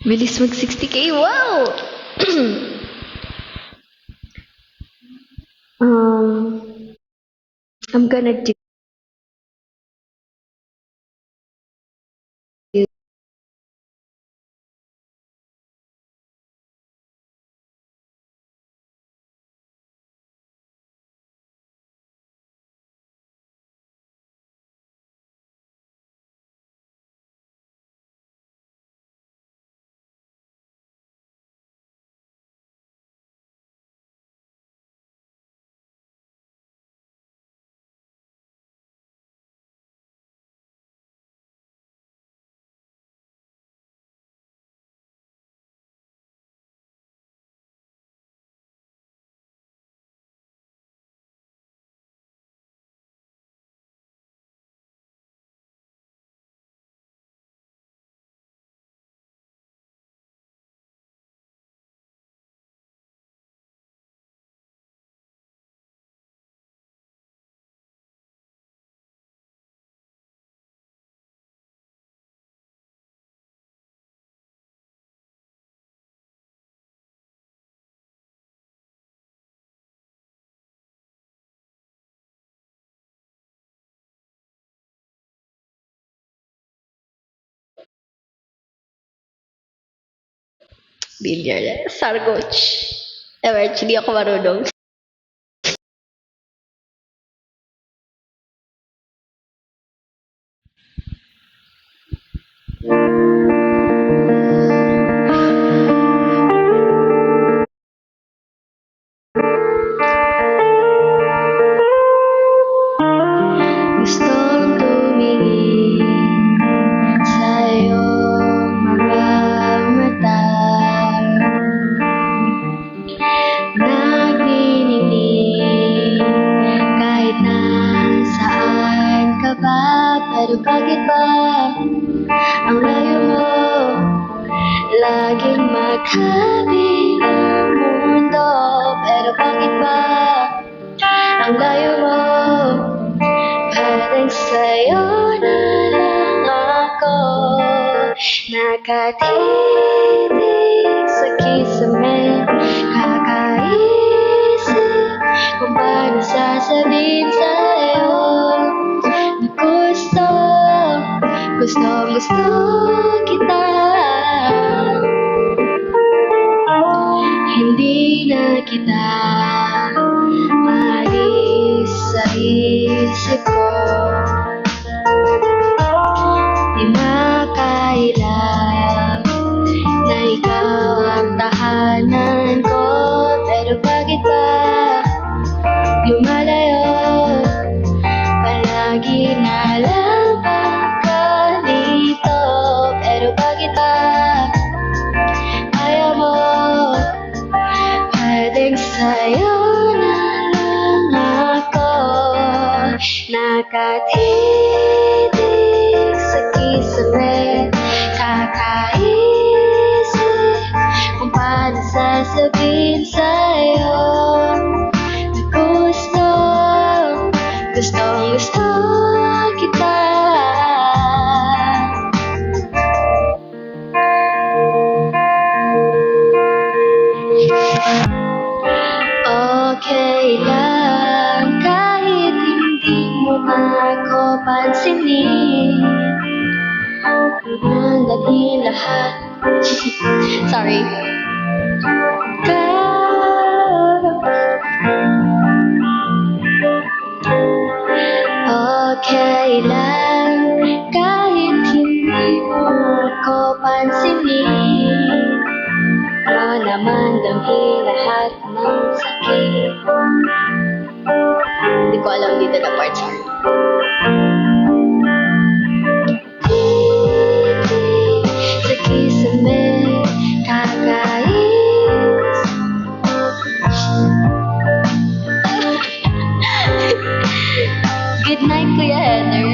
Bilis mag 60k, wow! I'm gonna do billiard. Sargoch. Ever, hindi ako marunong. Gustong tumingin sa iyong mga mata. Nagniningning kahit nasaan ka ba. Pero bakit ba ang layo mo? Laging magkabilang mundo. Pero bakit ba ang layo mo? Parang sa'yo na lang ako nakatitig sa kisame. Kakaisip kung paano sasabihin sa'yo na gusto kita. Hindi na kita maalis sa isip ko. Di makailang na ikaw ang tahanan ko. Pero bakit ba lumalayo? Palagi na lang pagkalito. Pero bakit ba ayaw mo? Pwedeng sa'yo na lang ako nakatitig sa kisame. Kakaisip kung paano sasabihin sa'yo na gusto kita. Okay lang kahit hindi mo ako pansinin. Ang dalhin lahat. Sorry. Okay lang kahit hindi mo ako pansinin. Mo naman damhin lahat ng sakit. Hindi ko alam dito na part, sorry. Sa kisame, kakais. Good night, Kuya Heather.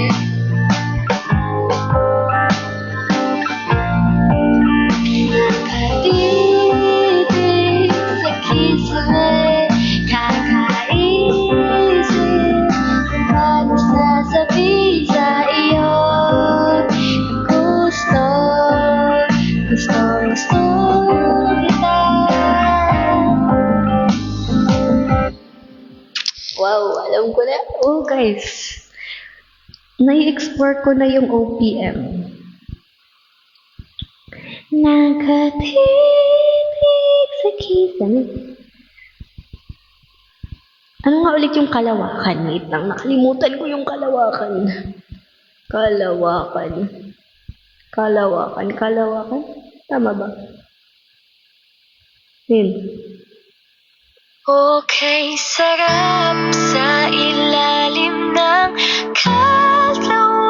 Nakatitig sa kisame, kakaisip kung paano sasabihin sa iyo. Gusto alam ko na. Oh, guys. Nai-explore ko na yung OPM. Nakatitig sa kita. Ano nga ulit yung kalawakan? Wait lang, nakalimutan ko yung kalawakan. Kalawakan. Tama ba? Yun. Okay, sarap sa ilalim ng kalawakan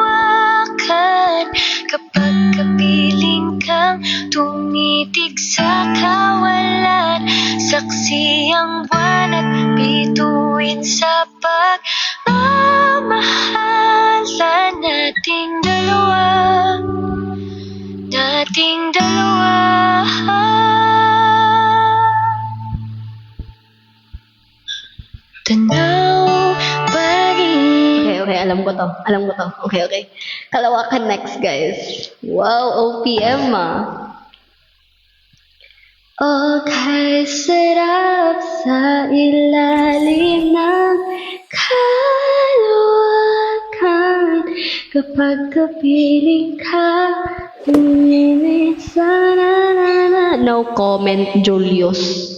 kapag kapiling kang tumitig sa kawalan. Saksi ang buwan at bituin sa pagmamahalan nating dalawa. Tanaw pa rin. Okay, alam ko to. Okay. Kalawakan next, guys. Wow, OPM Okay, sarap sa ilalim ng kalawakan kapag kapiling ka, tumingin sa na. No comment, Julius.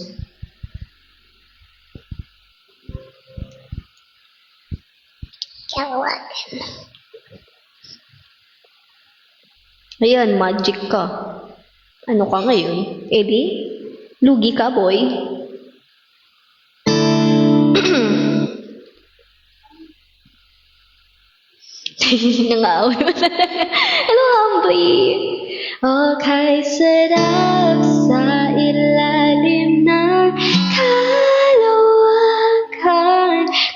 Ayan, magic ka. Ano ka ngayon? Eddie? Lugi ka, boy. Nangaaway mo na. Hello, Humphrey. Okay, sarap sa ilalim ng kalawakan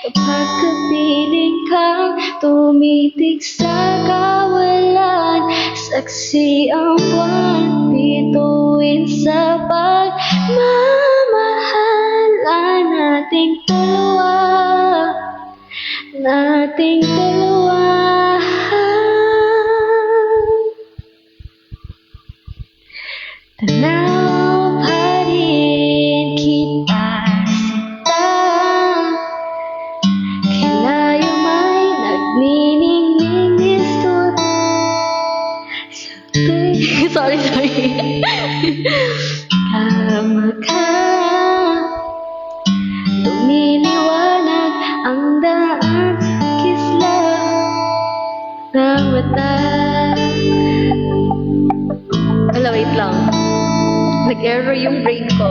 kapag kapiling kang tumitig sa kawalan. Saksi ang buwan, bituin sa pagmamahalan nating dalawa. Tanaw pa rin kita sita, kilayo may nagniningning gusto. Sorry. Kama ka, lumiliwanag ang daan sa kislap ng mata. Wait lang. Nag-error yung brain ko.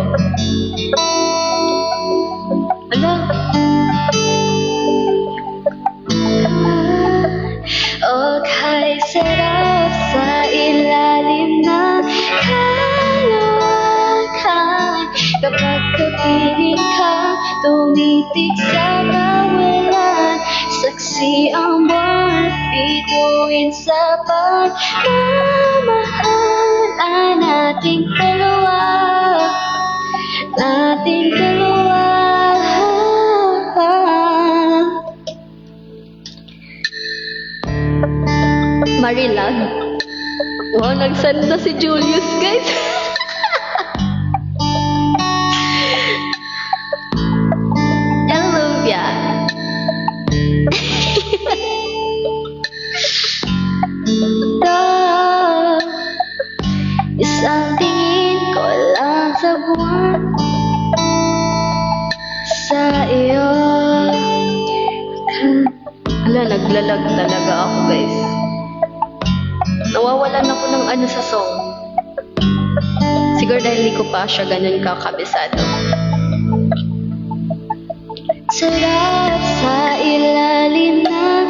Okay, sarap sa ilalim ng kalawakan kapag kapiling ka, tumitig sa kawalan. Saksi ang buwan, bituin sa pagmamahalan nating dalawa. Marilag. Wow, nagsend na si Julius, guys. Hello, yeah. Isang tingin ko lang sa buwan, sa iyo. Naglalag talaga ako, guys. Nawawalan ako ng ano sa song. Siguro dahil hindi ko pa siya ganun kakabisado. Sarap sa ilalim ng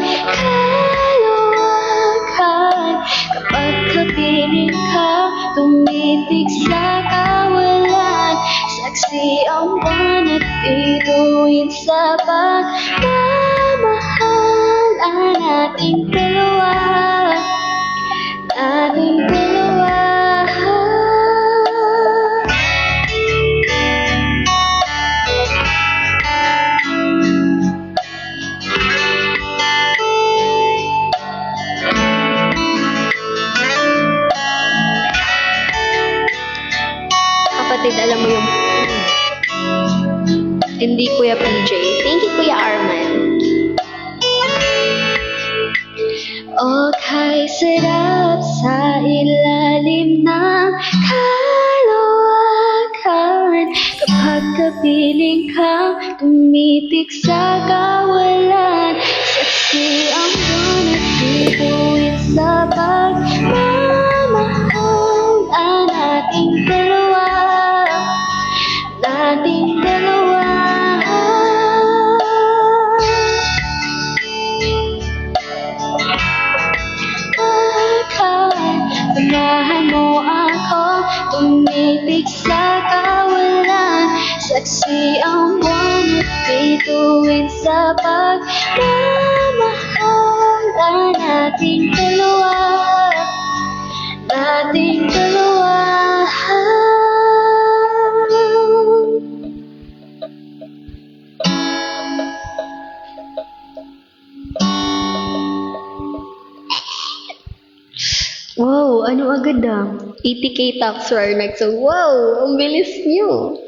kalawakan kapag kapiling ka, tumitig sa kawalan. Saksi ang buwan at bituin sa pagmamahalan nating dalawa. Kapatid, alam mo yung hindi Kuya PJ. Thank you, Kuya Arman. pagkapiling kang tumitik sa kawalan. Saksi ang bunot bituin sa pagmamahal ang ating dalawa. Nating dalawa. Samahan mo ako tumitig sa kawalan. Saksi ang bunot bituin sa pagmamahal ang ating dalawa. Nating dalawa. Wow, ano agad 80K tax were next. So, wow, ang bilis nyo.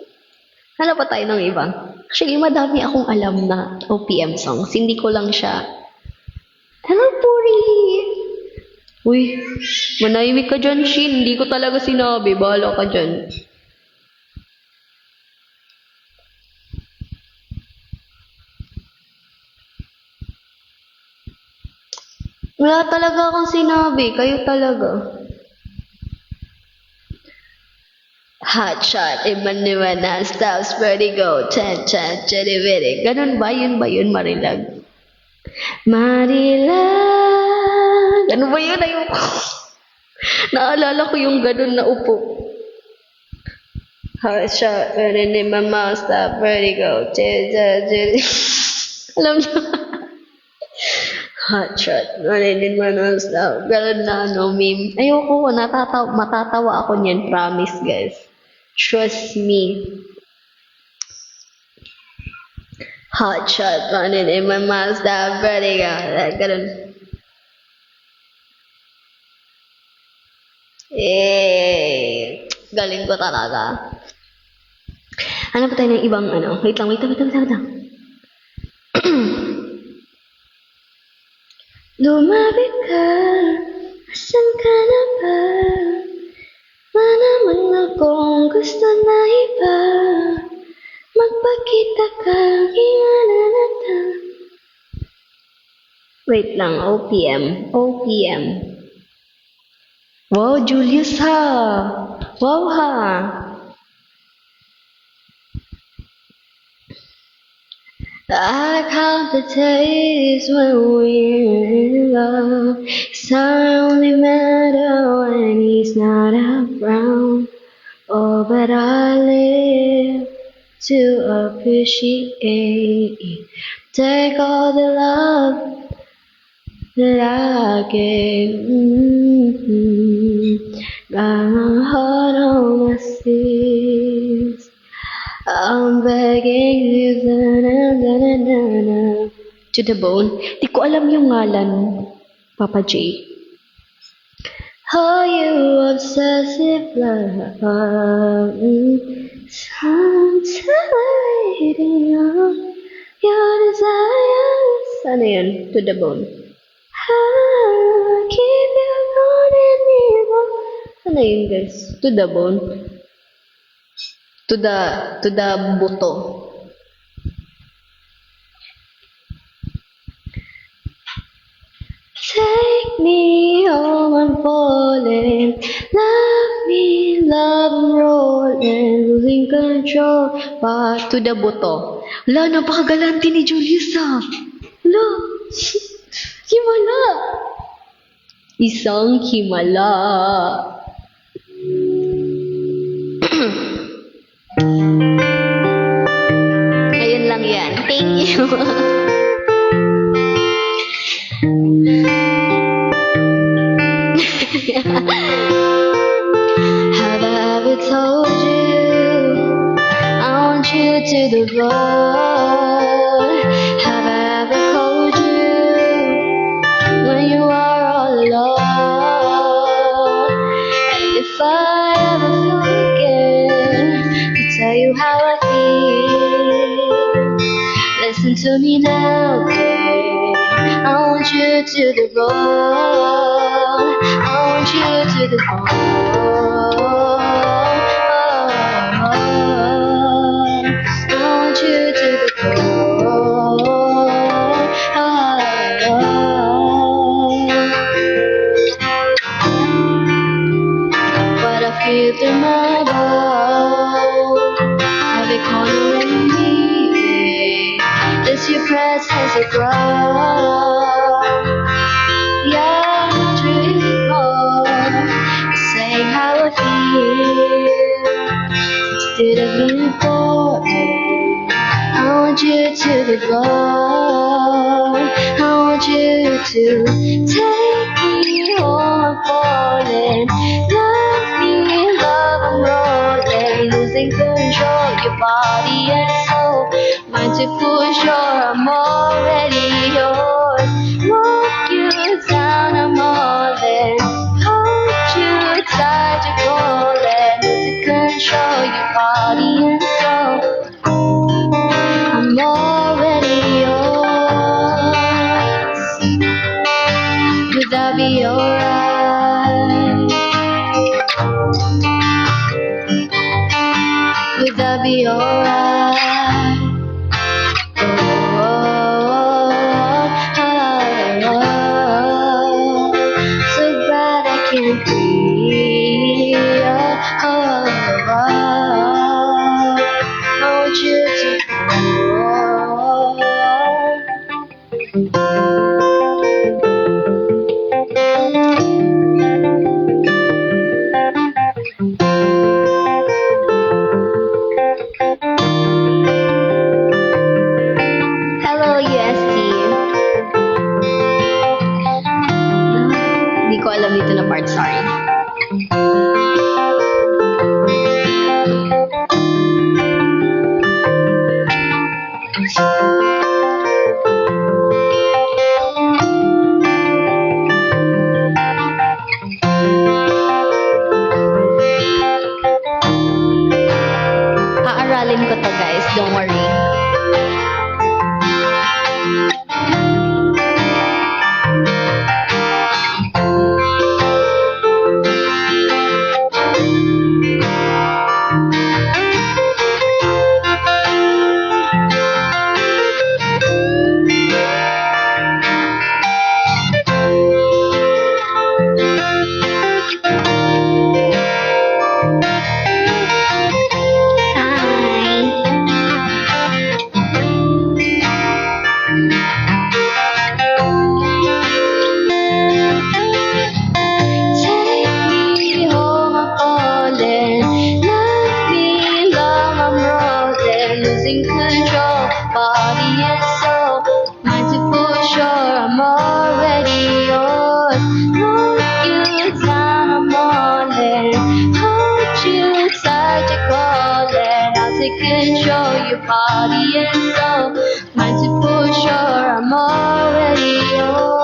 Hala pa tayo ng iba. Actually, madami akong alam na OPM songs. Hindi ko lang siya. Hello, Puri! Uy, manahimik ka dyan, Shin. Hindi ko talaga sinabi. Bahala ka dyan. Wala talaga akong sinabi. Kayo talaga. Hot shot, iman-iman na, stops, vertigo, chan-chan, chedi-vedi. Ganun ba? Yun ba yun, Marilag? Marilag! Ano ba yun? Ayoko. Naalala ko yung ganun na upo. Hot shot, iman-iman na, stop, vertigo, chan-chan, chedi. Alam niyo? Hot shot, iman-iman na, stop. Ganun na, meme. Ayoko, matatawa ako niyan, promise, guys. Trust me. Hot shot running in my Mazda Vertigo. Ganun. Galing ko talaga. Hanap tayo ng ibang ano. Wait lang. Lumapit ka. Asan ka na ba? Naman akong gusto na iba. Magpakita ka, kilala na ta. Wait lang, OPM. Wow, Julius ha. Wow ha. I count the days when we're in love. 'Cause I only matter when he's not around. Oh, but I live to appreciate. Take all the love that I gave. Got my heart on my sleeves. I'm begging you, to the bone. Di ko alam yung ngalan, Papa J. Oh, you obsessive love. Sometimes waiting on your desires. Ano yun? To the bone. Keep you calling me. Ano yun, guys? To the bone. To the buto. Take me home, I'm falling. Love me, love I'm rolling. Losing control, but to the buto. Wala, napakagalante ni Julius ah. Wala, himala. Isang himala. Ayun lang yan. Thank you. Have I ever told you I want you to the bone? Have I ever called you when you are all alone? And if I ever forget to tell you how I feel, listen to me now, babe. I want you to the bone. I want you to the bone. I it wrong. I want you to take me home, I'm falling. Love me, love, I'm rolling. Losing control, your body and soul. Mind to push sure I'm already yours. Want you down, I'm all in. Hold you tight, you're calling. Losing control, your body and soul. I'm already yours. Would that be alright? Would that be alright? Oh, so glad I can breathe. I want you to know. Hello, UST. Hindi ko alam dito na part, sorry. Aaralin ko to, guys. Don't worry. Losing control, body and soul. Mind to push sure I'm already yours. Look you down, I'm all in. Hold you tight, you're calling. I'll take control, your body and soul. Mind to push sure I'm already yours.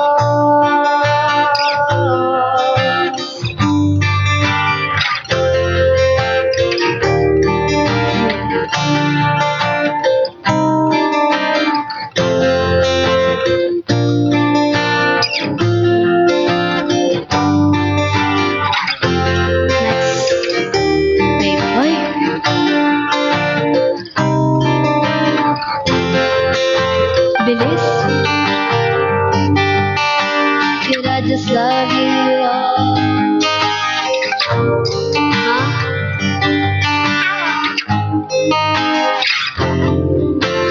Bilis. Could I just love you all? Huh?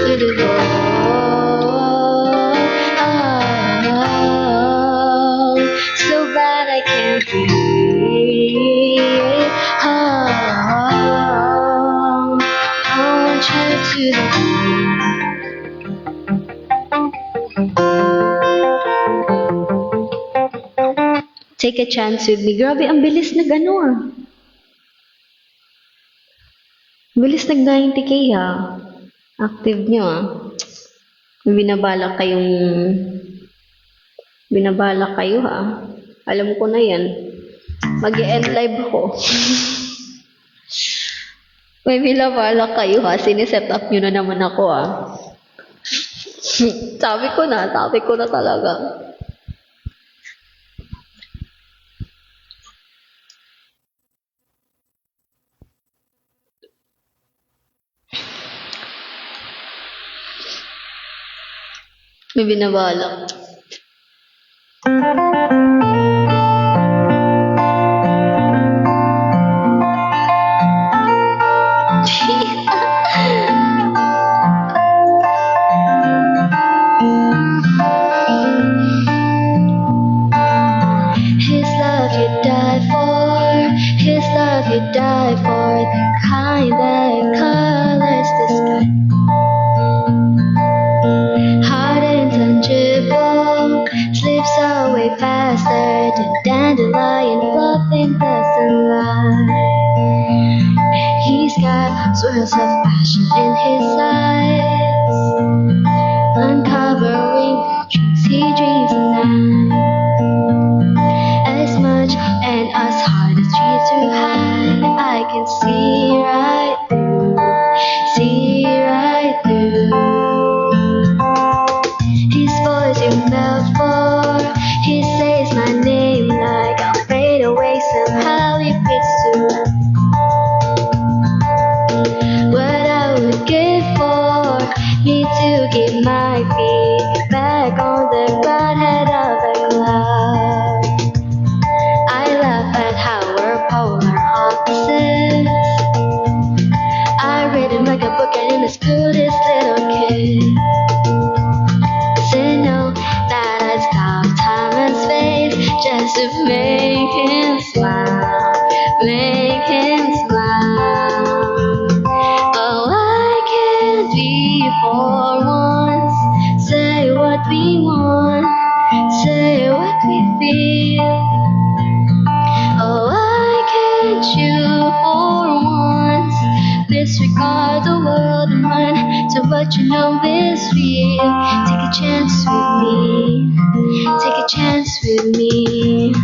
Could it all? So bad I can't breathe. I want you to take a chance with me. Grabe, ang bilis na gano'n. Bilis nag 90k ha. Active nyo ah. Binabalak kayo ha. Alam ko na yan. Mag-e-end live ako. May binabalak kayo ha. Siniset up nyo na naman ako ah. Sabi ko na talaga. May binabalak. His love you die for, His love you die for, the kind that colors the sky. he dreams at night. As much and as hard as trees to hide, I can see right through, see right through. His voice you melt for, he says my name like I'll fade away somehow. He fits to what I would give for me to keep my feet back on the ground, head of the cloud. I laugh at how we're polar opposites. I read him like a book and him as good as little kid. Say no that I'd stop time and space just to make him smile, make him smile. Oh, I can't be for once. Say what we want, say what we feel. Oh, why can't you for once disregard the world and run to what you know is real? Take a chance with me, take a chance with me.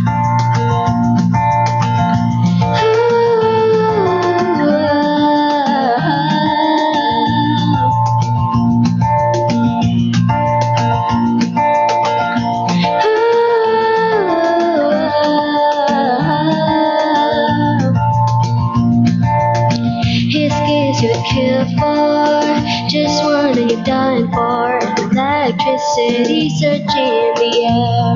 His kiss you would kill for, just one that you're dying for. Electricity searching in the air.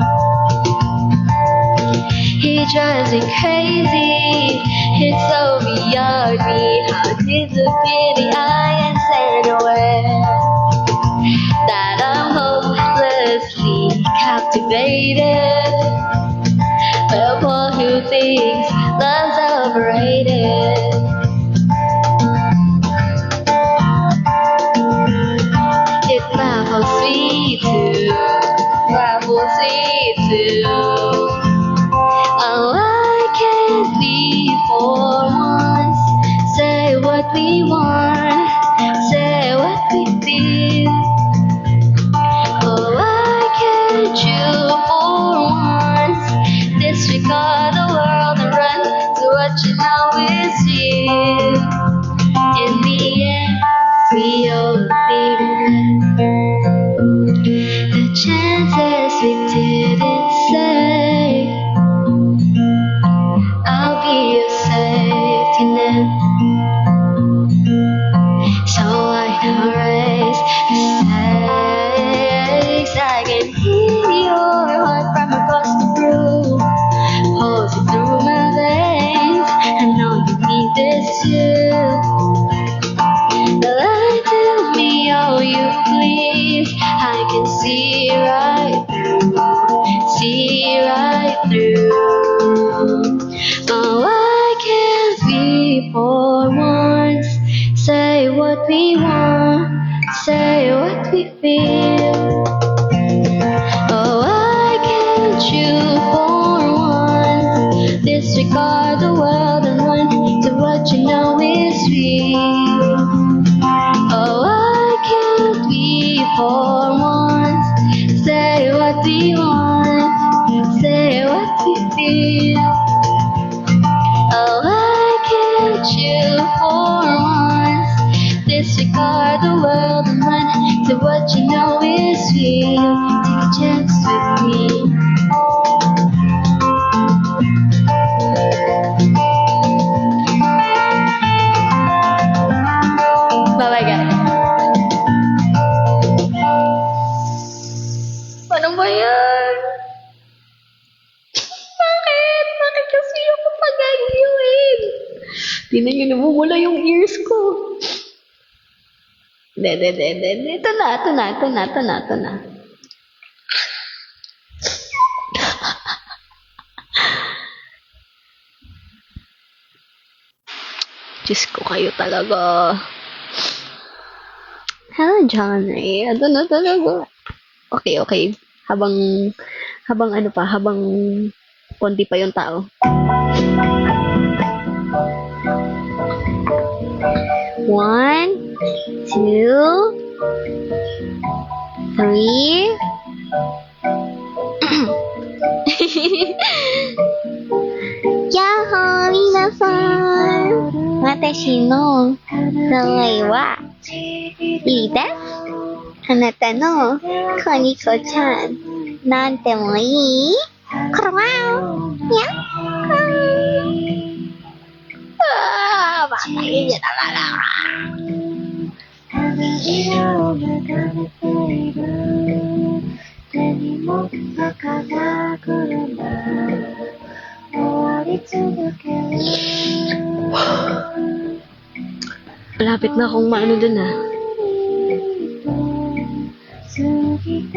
He drives me crazy, it's so beyond me. How did look in the eye and say nowhere that I'm hopelessly captivated by a boy who thinks love's overrated. It baffles me too, baffles me too. Oh, I can't be for once. Say what we want, say what we feel. Oh, why can't you for once disregard the world and run to what you know is real? In the end, we only regret the chances we didn't say. I'll be your safety net, so I erase mistakes. I can hear your heart from across the room, pulsing through my veins. I know you need this too. Lie to me, oh you please. I can see right through, see right through. Oh, I can't be for once. Say what we want, say what we feel. Oh, why can't you for once disregard the world and run to what you know is real? Oh, I can't be for once. Say what we want, say what we feel. Oh, why can't you for once disregard the world and run to what you know is real? Take a chance with me. Bye-bye, guys. Ano ba yan? Bakit? Bakit kasi ako pag-ganyan? Tingnan nyo, namumula yung ears ko. Ito na. Diyos ko kayo talaga. John Ray. Ano na talaga? Okay. Habang konti pa yung tao. 1, 2, 3, Yahoo! Minasan! Watashi no namae wa ii desu. Anata no Koniko-chan. Nante mo ii? Kurao! Yeah? Bata yun yun alala. 旅色を眺めている手に持った風車回り続ける Malapit na akong maano dun ah. 過ぎて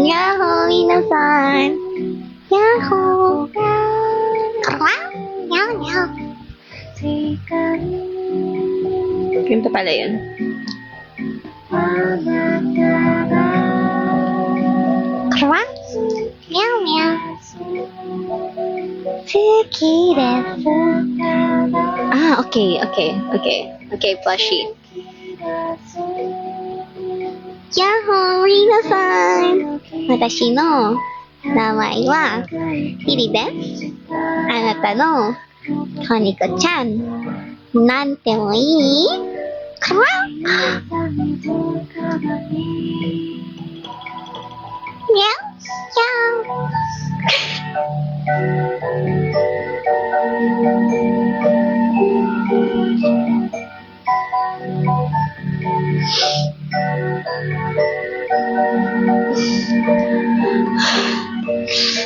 Yahoo! Minasan! Yahoo! Kurao! Meow meow. 時間 Ganito pala yun. あなたが Kurao! Meow meow. 好きです。Ah, okay. Okay, plushie. Yahoo! Minasan! Watashi no namae wa Iri desu. Anata no Koniko-chan. Nante mo ii? Kurao! Meow meow.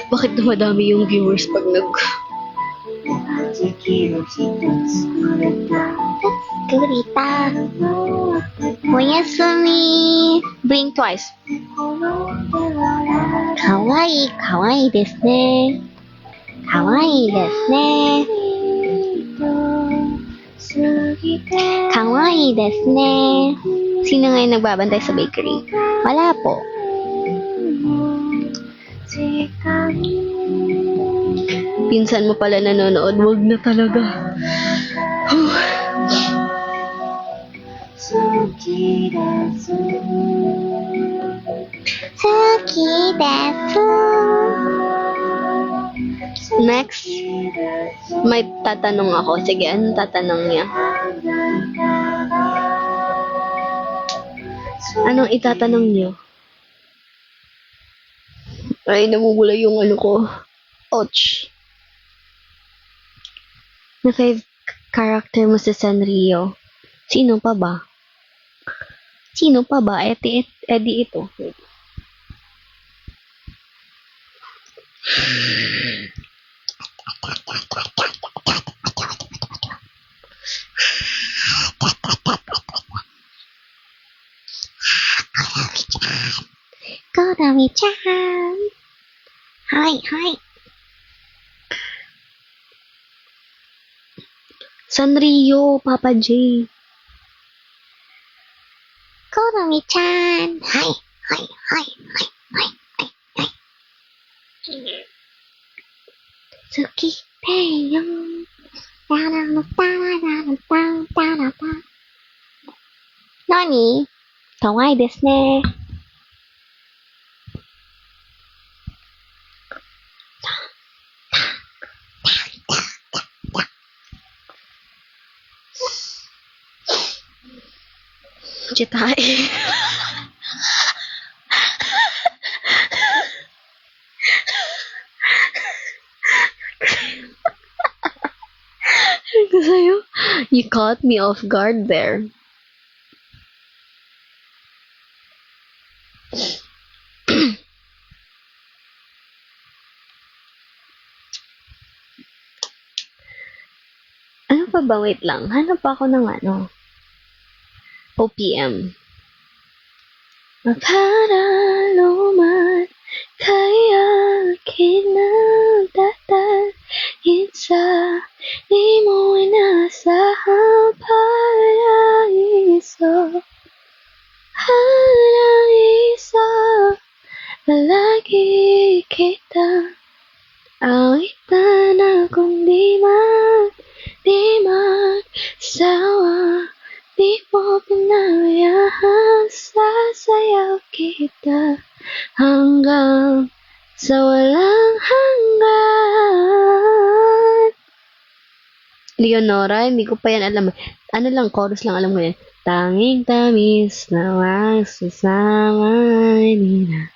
Bakit dumadami yung viewers pag Kurita. Oyasumi. Blink twice. Kawaii, kawaii desu ne. Kawaii desu ne. Kawaii desu ne. Sino ngayon nagbabantay sa bakery? Wala po. Pinsan mo pala nanonood, wag na talaga. Suki desu. Next, may tatanong ako. Sige, anong tatanong niya? Anong itatanong niyo? Ay, namumula yung ano ko. Ouch. Na five character mo sa Sanrio. Sino pa ba? Sino pa ba? Edi ito. Kodami-chan. Hi. Sanrio, Papa J. Kodami-chan. Hi. Suki Peyo. Nani? Kawaii desu ne. Chitai. You caught me off guard there. Ano pa ba? Wait lang. Hanap pa ako ng ano. OPM. Maparaluman kaya kinagdadalhin sa di mo inasahang paraiso. Paraiso, palagi kita awitan akong di magsawa. Di mo pinabayaan, sasayaw kita hanggang sa walang hanggan. Leonora, hindi ko pa yan alam. Ano lang, chorus lang alam ko yan. Tanging tamis na magsasama nila.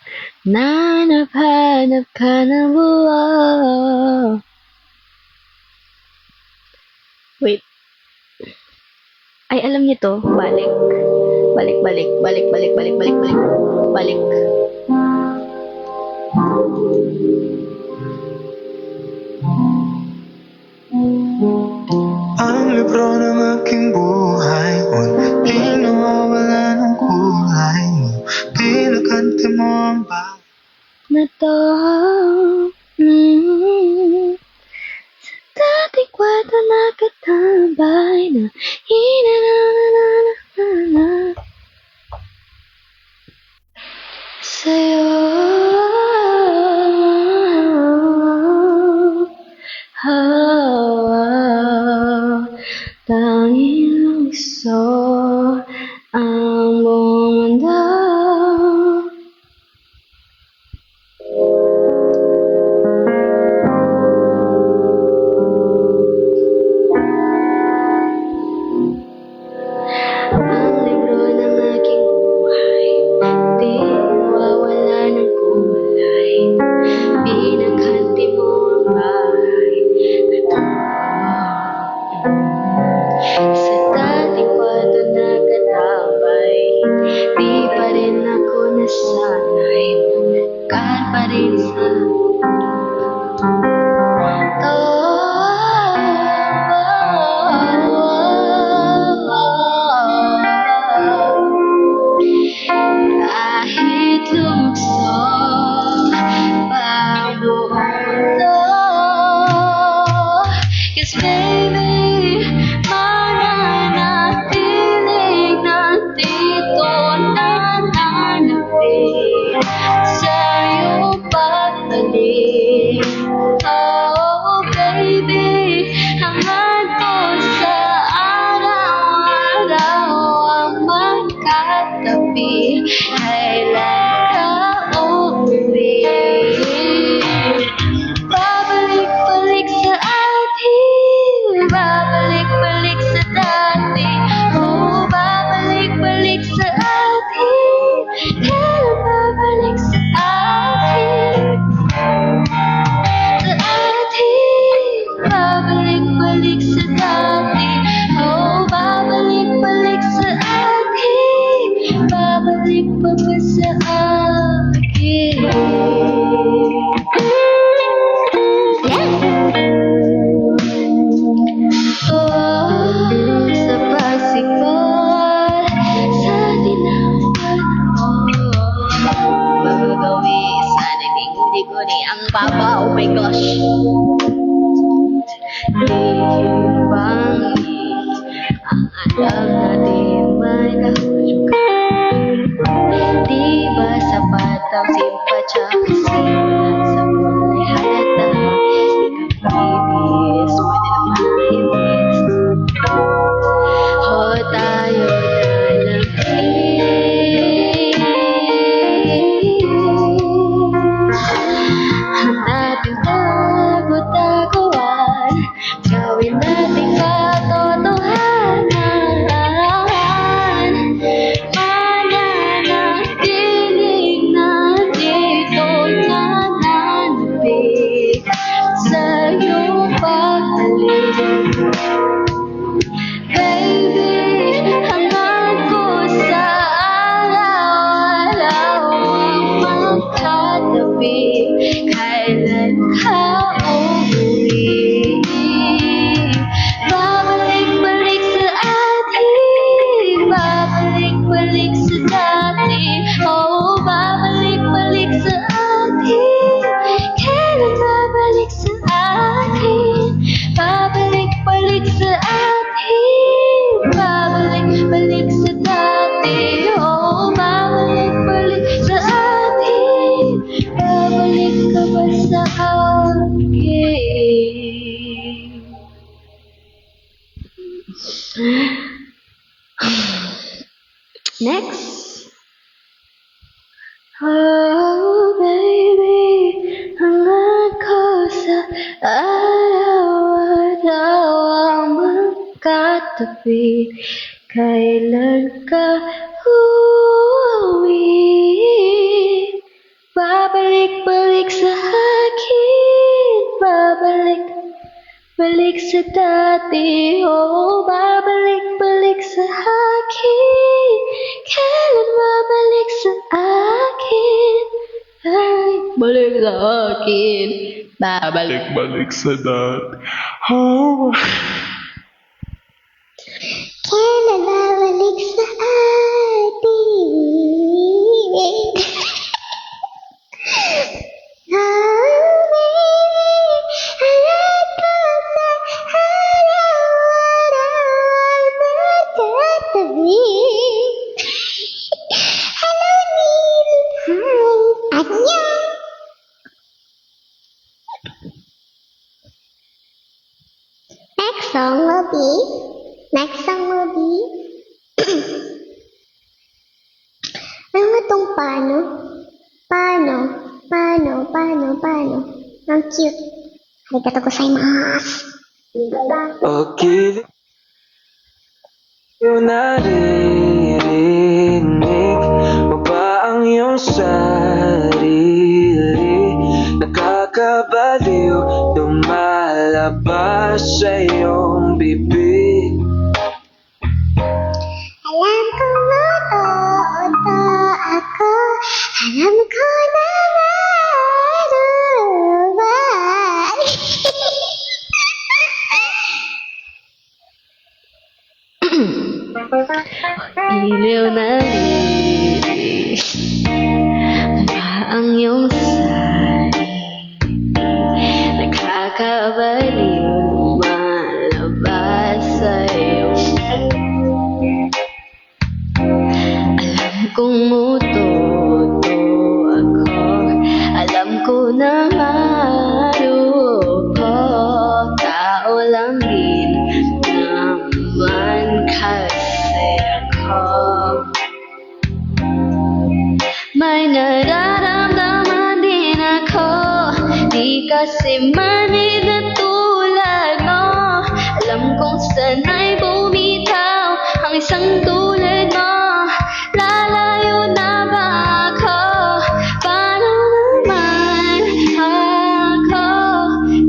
Nanap-hanap ka ng buo. Wait. Ay, alam niyo to. Balik. Balik, balik, balik, balik, balik, balik, balik. Balik. Ang libro ng aking buhay, unti nawawala ng kulay mo. Pinakanta mo ang Na to. Sa dating kwento na katambay na hinanananana sa'yo. Tanging lukso ang buong mundo. Ang libro ng aking buhay, di nawawala ng kulay. Pinaghanti mo ang bahay na sa dating kwarto na katabay, di pa rin ako nasanay. Kahit pa rin sa kahit lumukso pa buong mundo. 'Cause baby, mananatiling nandito nananapin sa iyong pagbalik. Oh baby, hangad ko sa araw-araw ang magkatabi. Kailan ka uuwi? Babalik-balik sa atin, babalik-balik sa dati. Oh, babalik-balik sa atin. Kailan babalik sa atin? Sa atin, babalik-balik sa dati. Oh, babalik-balik sa atin. Babalik pa ba sa akin? Oh, sa pagsikot sa tinapad mo. Magagawi sa naging-guni ang baba. Oh my gosh. Ibangin ang alam natin may kahulugan. Di ba sapat ang simpatya kasi sa kulay halata. Ikaw ibis, pwede naman ibis. O tayo na lang ang ating tago-taguan. Gawin nating katotohanan. Mananatiling nandito nananapit sa iyong pagbalik. Baby, hangad ko sa araw-araw ang magkatabi. Kailan ka uuwi? Babalik-balik sa atin, babalik-balik sa dati. Oh, babalik-balik sa atin. Kailan babalik sa atin? Babalik-balik sa atin. Babalik-balik sa dati. Oh, babalik-balik sa atin. Babalik ka ba sa akin? Next. Oh, baby. tabi. Kailan ka uuwi? Babalik-balik sa akin, babalik sa dati. Oh, babalik-balik sa akin. Kailan babalik sa akin? Ay, balik sa akin. Balik sa dati. Oh. Kailan babalik sa atin? Next song will be ano nga tong paano? Ang cute. Arigato gozaimasu. Okay. Yung naririnig mo ba ang iyong sarili? Nakakabaliw, lumalabas sa iyong bibig. Alam ko matuto ako. Alam ko na maruman. Ilaw na lili, ba ang iyong sarili? Nakakabaliw, lumalabas sa'yo. Alam kong mututo ako, alam ko na maruko. Tao lang din naman kasi ako. May nararamdaman din ako, di kasi manid na tulad mo. Alam kong sana'y bumitaw ang isang tulad mo. Lalayo na ba ako? Paano naman ako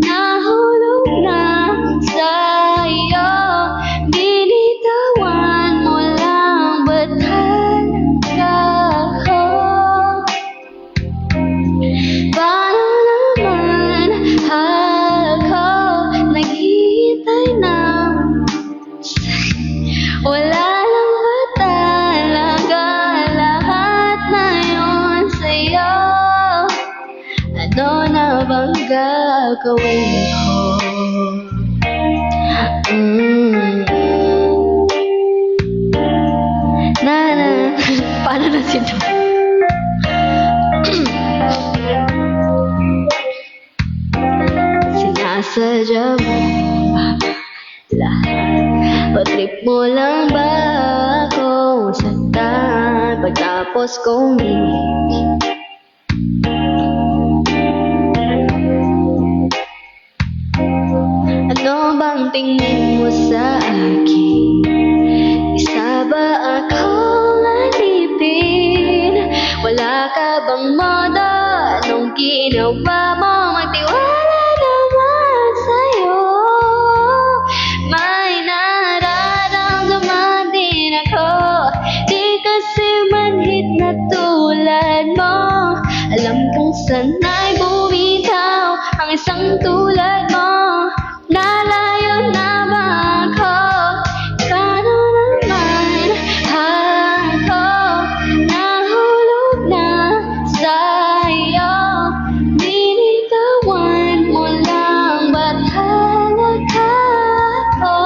nahulog na sa'yo? Binitawan mo lang, ba't halaga ako? Paano naman ako naghihintay ng wala lang ba talaga lahat na yun sa'yo? Ano na bang gagawin ko? Paano na si John? Sinasadya mo ba lahat? Patrip mo lang ba akong saktan pagtapos kong ibig? Ano bang tingin mo sa akin? Isa ba akong alipin? Wala ka bang modo? Anong ginawa mo? Magtiwala naman sa'yo. May nararamdaman din ako, di kasi manhid na tulad mo. Alam kong sana'y bumitaw ang isang tulad mo. Lalayo na ba ako? Paano naman ako nahulog na sa'yo? Binitawan mo lang, ba't halaga ako?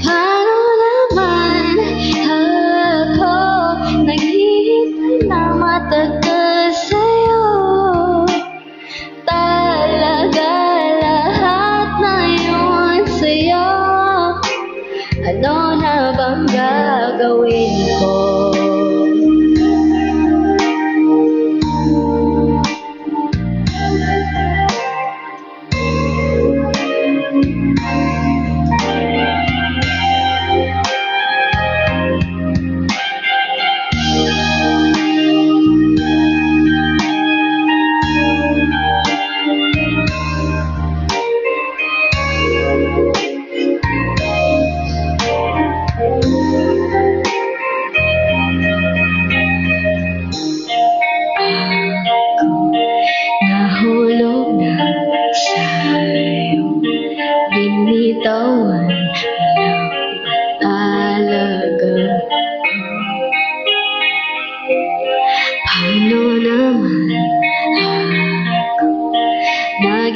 Paano naman ako naghihintay na matagal sa'yo? Talaga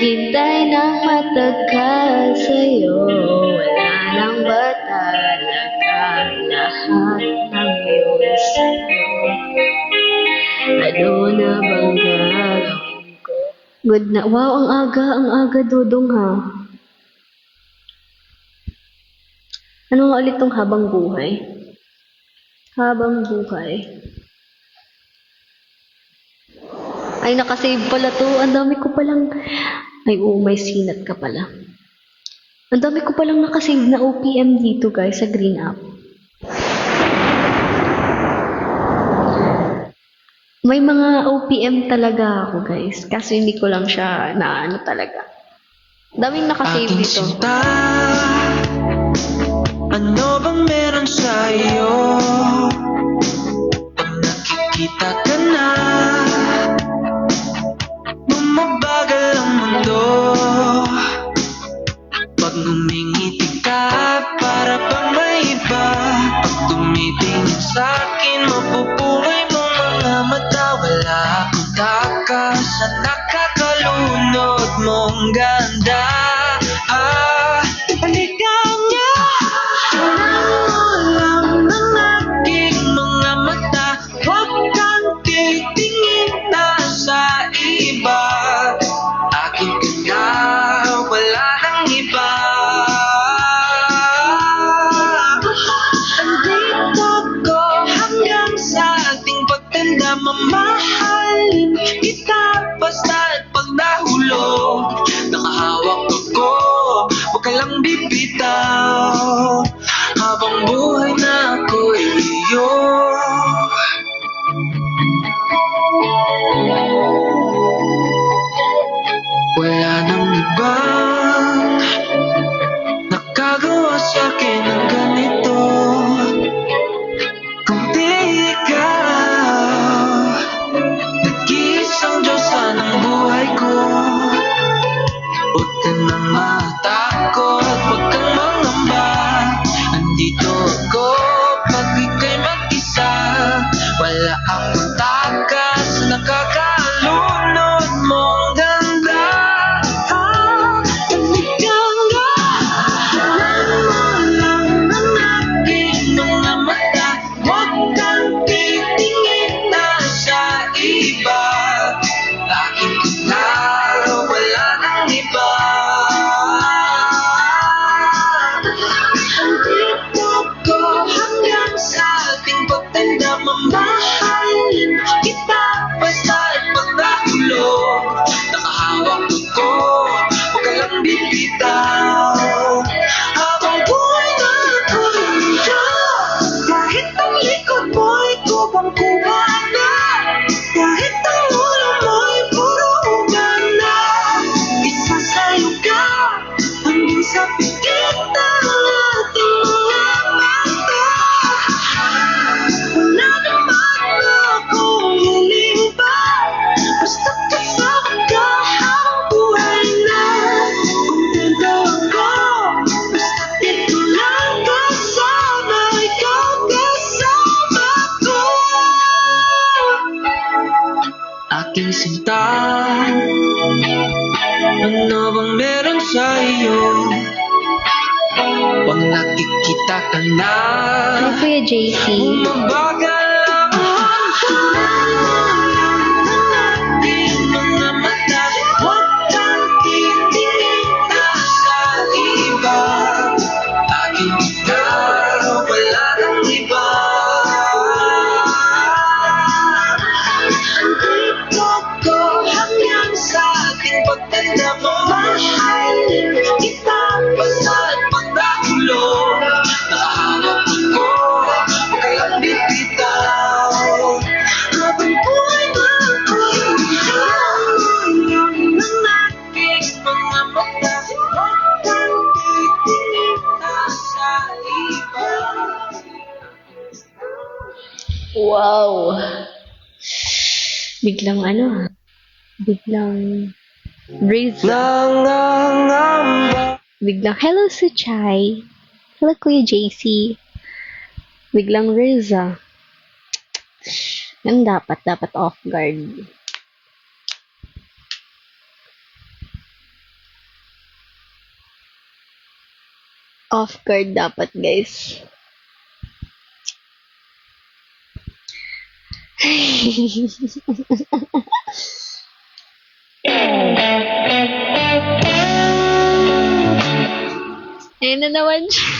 Naghintay ng matagal sa'yo, wala nang ba talaga lahat ng yun sa'yo? Ano na bang gagawin ko? Good na. Wow, ang aga, Dudong ha. Ano nga ulit tong habang buhay? Habang buhay. Ay, nakasave pala to. Ang dami ko palang... Ay, oo, may sinat ka pala. Ang dami ko palang nakasave na OPM dito, guys, sa Green App. May mga OPM talaga ako, guys. Kaso hindi ko lang siya na ano talaga. Daming nakasave Aking dito. sinta, ano bang meron sa'yo? Pag nakikita ka na, bumabagal ang mundo. Pag ngumingiti ka, para bang may iba. Pag tumitingin sa'kin, mapupuhay mong mga mata. Wala akong takas sa nakakalunod mong ganda. Paliganya, alam ng aking mga mata. Huwag kang titingin na sa iba. Akin ka na, wala nang iba. Andito ko hanggang sa ating pagtanda. Mamahalin kita basta't pag nahulog. Nakahawak ako, huwag ka lang bibitaw. Habang buhay na ako'y iyo. Wala nang ibang nakagawa sa'kin ng ganito. Kung di ikaw, nag-iisang Diyosa ng buhay ko. Huwag ka nang matakot, huwag kang mangamba. Andito ako pag ika'y mag-isa. Wala akong takas sa nakakalunod mong ganda. Paliganga, alam lang ng aking mga mata. Huwag kang titingin na sa iba. Akin ka na, wala nang iba. Andito ko hanggang sa ating pagtanda. Mamahalin kita basta't pag nahulog. Nakahawak ako, huwag ka lang bibitaw. Habang buhay na ako'y iyo. Kahit ang likod mo'y kubang-kuba na. Kahit ang ulo mo'y puro ugan na. Isasayo ka hanggang sa pikit ng ating mga mata. Wala naman akong hiling pa. Basta kasama ka habang buhay na. Kontento ako, basta dito lang kasama. Ikaw kasama ko. Aking sinta, ano bang meron sa iyo? Pag nakikita ka na, Hi, Kuya JC. bumabagal ang mundo. Aking mga mata, huwag kang titingin na sa iba. Aking ka, wala nang iba. Andito ko hanggang sa ating pagtanda. Mamahalin kita basta't pag nahulog. Nakahawak ako, huwag ka lang bibitaw. Habang buhay na ako'y alam ng aking mga mata. Huwag kang titingin na sa iba. Wow. Biglang ano ha? Biglang Riza. Nangangamba. Biglang hello Suchay. Hello Kuya JC. Biglang Riza. Yan dapat off guard. Off guard dapat, guys. Ayun na naman siya.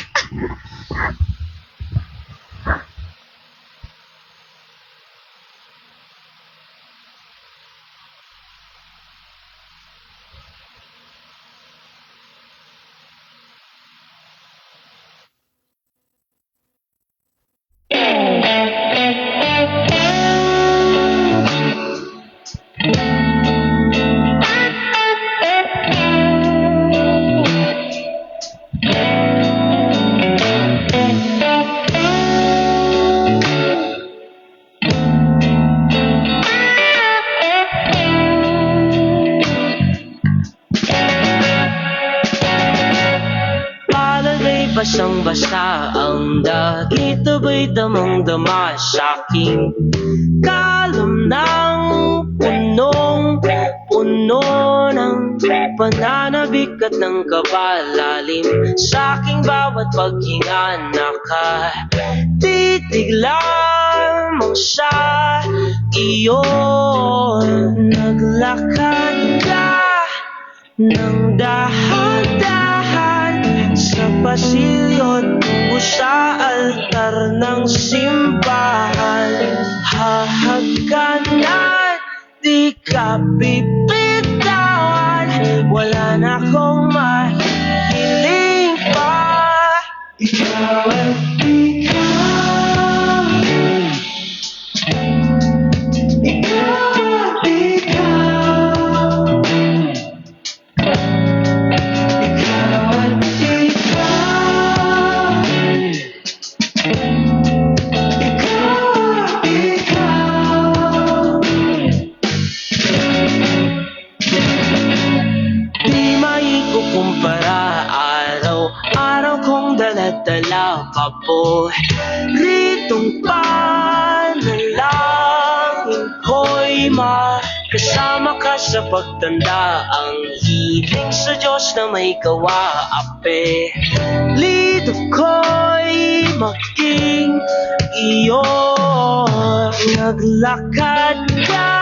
Palagay basang-basa ang dagit, abay damang-dama sa'king kalam ng punong-puno ng pananabik at ng kabalalim. Sa'king bawat paghinga nakatitig lamang sa iyo. Naglakad ka ng dahan-dahan sa pasilyo tungo sa altar ng simbahan. Hahagkanan, di ka bibitawan, wala na akong mahihiling pa. Ikaw at ikaw, ikaw at ikaw, ikaw at ikaw, ikaw at ikaw. Di maikukumpara, araw-araw kong dala-dala pa po ritong panalangin ko'y makasama ka sa pagtanda. Ang hiling sa Diyos na may gawa, apelido ko'y maging iyo. Naglakad ka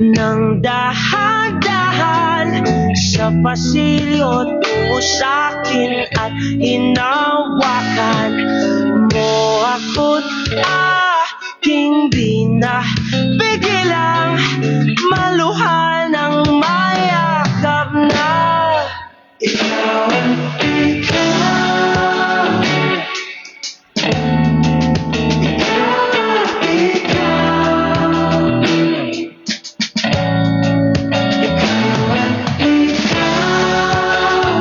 ng dahan-dahan sa pasilyo tungo sa'kin at hinawakan mo ako't aking binabigilang maluhan ng mayakap na ikaw at ikaw, ikaw at ikaw, ikaw at ikaw,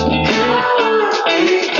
ikaw at ikaw.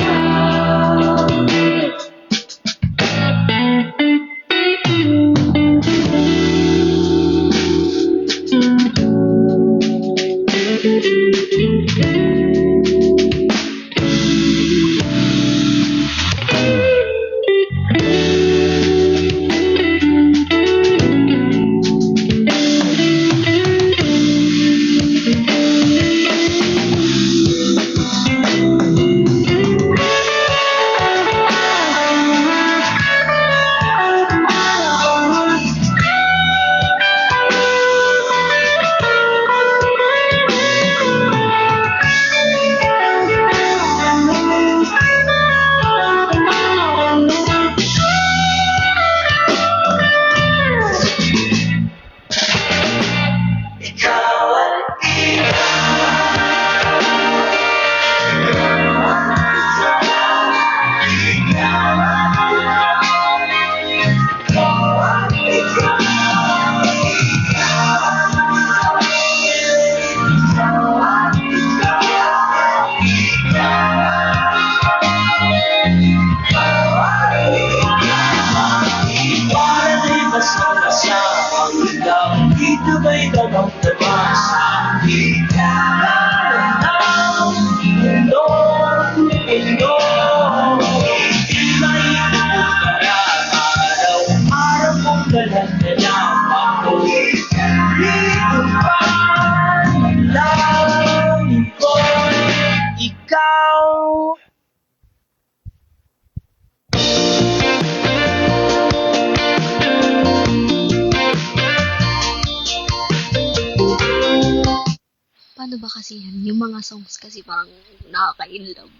ano ba kasi yan? Yung mga songs kasi parang nakaka-inlove.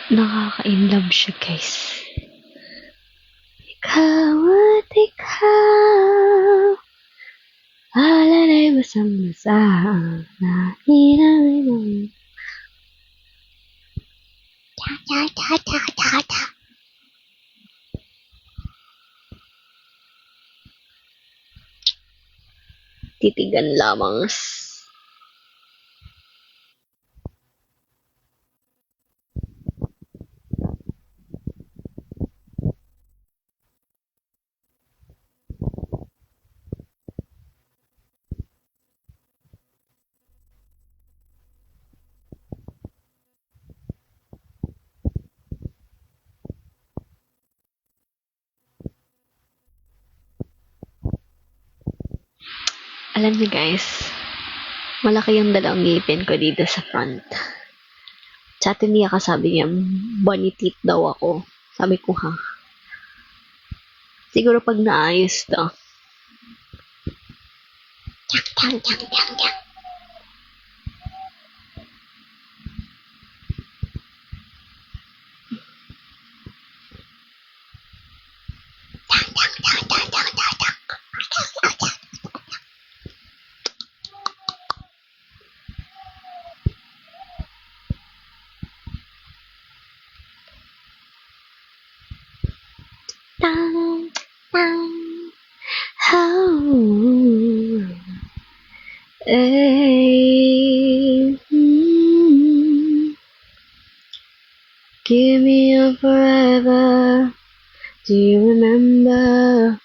Nakaka-inlove siya, guys. Ikaw at ikaw, alalay basang-basa na hinahimang. Da, da, da, da, da. Titigan lamang. Alam niyo guys, malaki yung dalawang ngipin ko dito sa front. Sa atin niya kasabi niya, bunny teeth daw ako. Sabi ko ha. Siguro pag naayos to. Dang, dang, dang, dang, dang. Dang, dang, dang, dang, dang, dang, dang. Tang, tang, how, give me a forever, do you remember?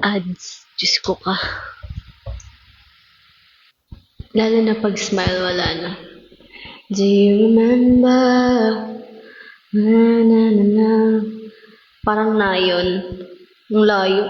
Ads, Diyos ko ka. Lalo na pag smile, wala na. Do you remember? Na na na na. Parang na yun. Ang layo.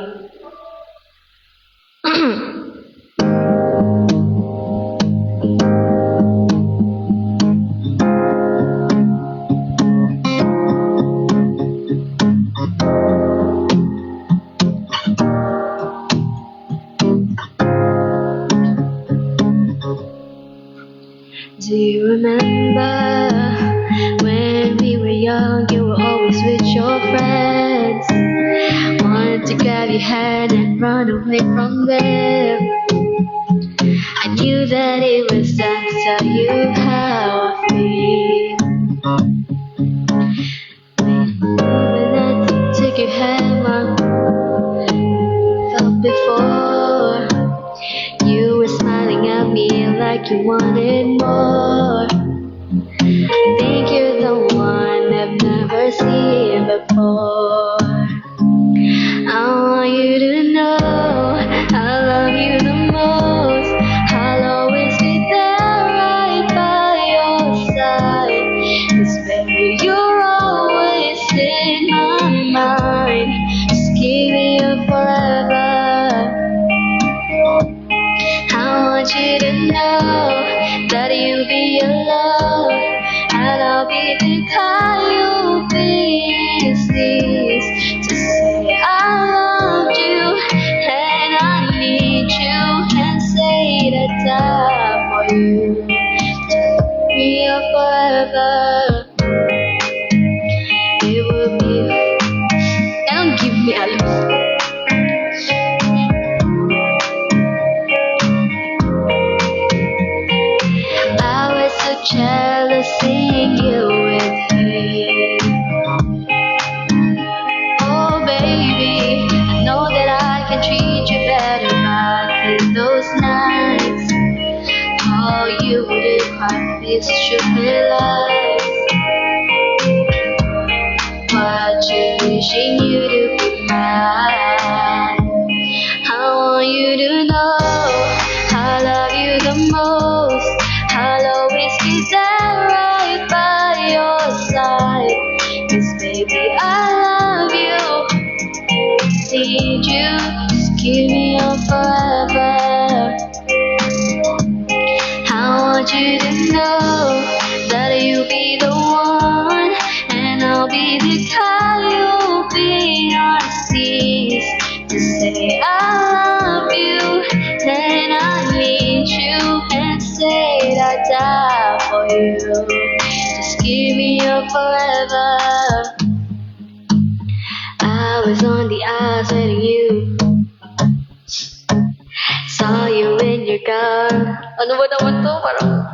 Do you remember when we were young, you were always with your friends? Wanted to grab your hand and run away from them. I knew that it was time to tell you how I feel. But I took your hand, I felt before. You were smiling at me like you wanted more. Think you're the one I've never seen before. I want you to know I love you the most. I'll always be there right by your side. 'Cause baby, you're always in my mind. Just give me a forever. I want you to know that you'll be alone, and I'll be the guy you'll be. Please, to say I love you and I need you, and say that I die for you. Take me up forever. It will be. And don't give me a look. I was so jealous seeing you with him. Oh baby, I know that I can treat you better back in those nights. Oh, you wouldn't cry these stupid lies, but you're wishing you to be mine. I want you to know I love you the most. I'll always be there right by your side. 'Cause baby, I love you, need you, just give me your forever. I want you to know that you'll be the one, and I'll be the guy you'll be on seas. To say I love naman to, parang...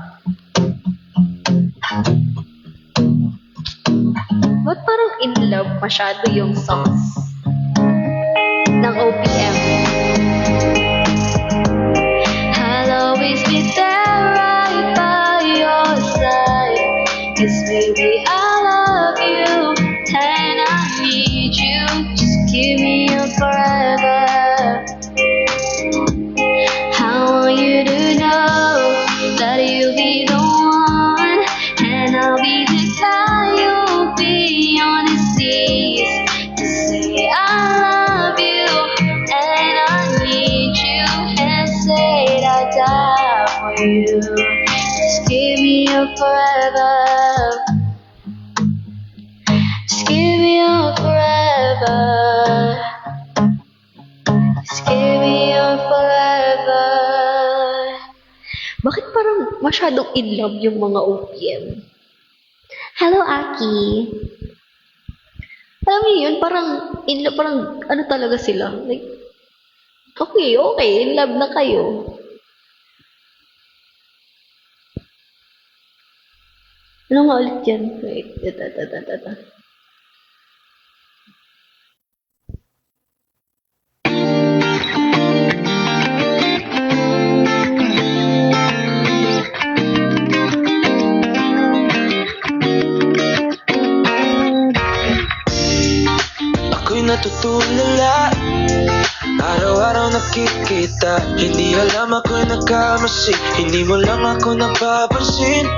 Ba't parang in love masyado yung songs ng OPM? I'll always be there right by your side, 'cause baby I love you and I need you. Just give me your forever. I want you to know that you'll be the one, and I'll be the guy you'll be on the seas to say I love you and I need you, and say I'll die for you. Just give me your forever. Just give me your forever. Just give me your forever. Bakit parang masyadong in love yung mga OPM? Hello, Aki. Alam niyo yun, parang in love, parang ano talaga sila? Like, okay, in love na kayo. Ano nga ulit yan? Wait, ito. Ako'y natutulala, araw-araw nakikita. Hindi alam ako'y nagkamasi, hindi mo lang ako napapansin.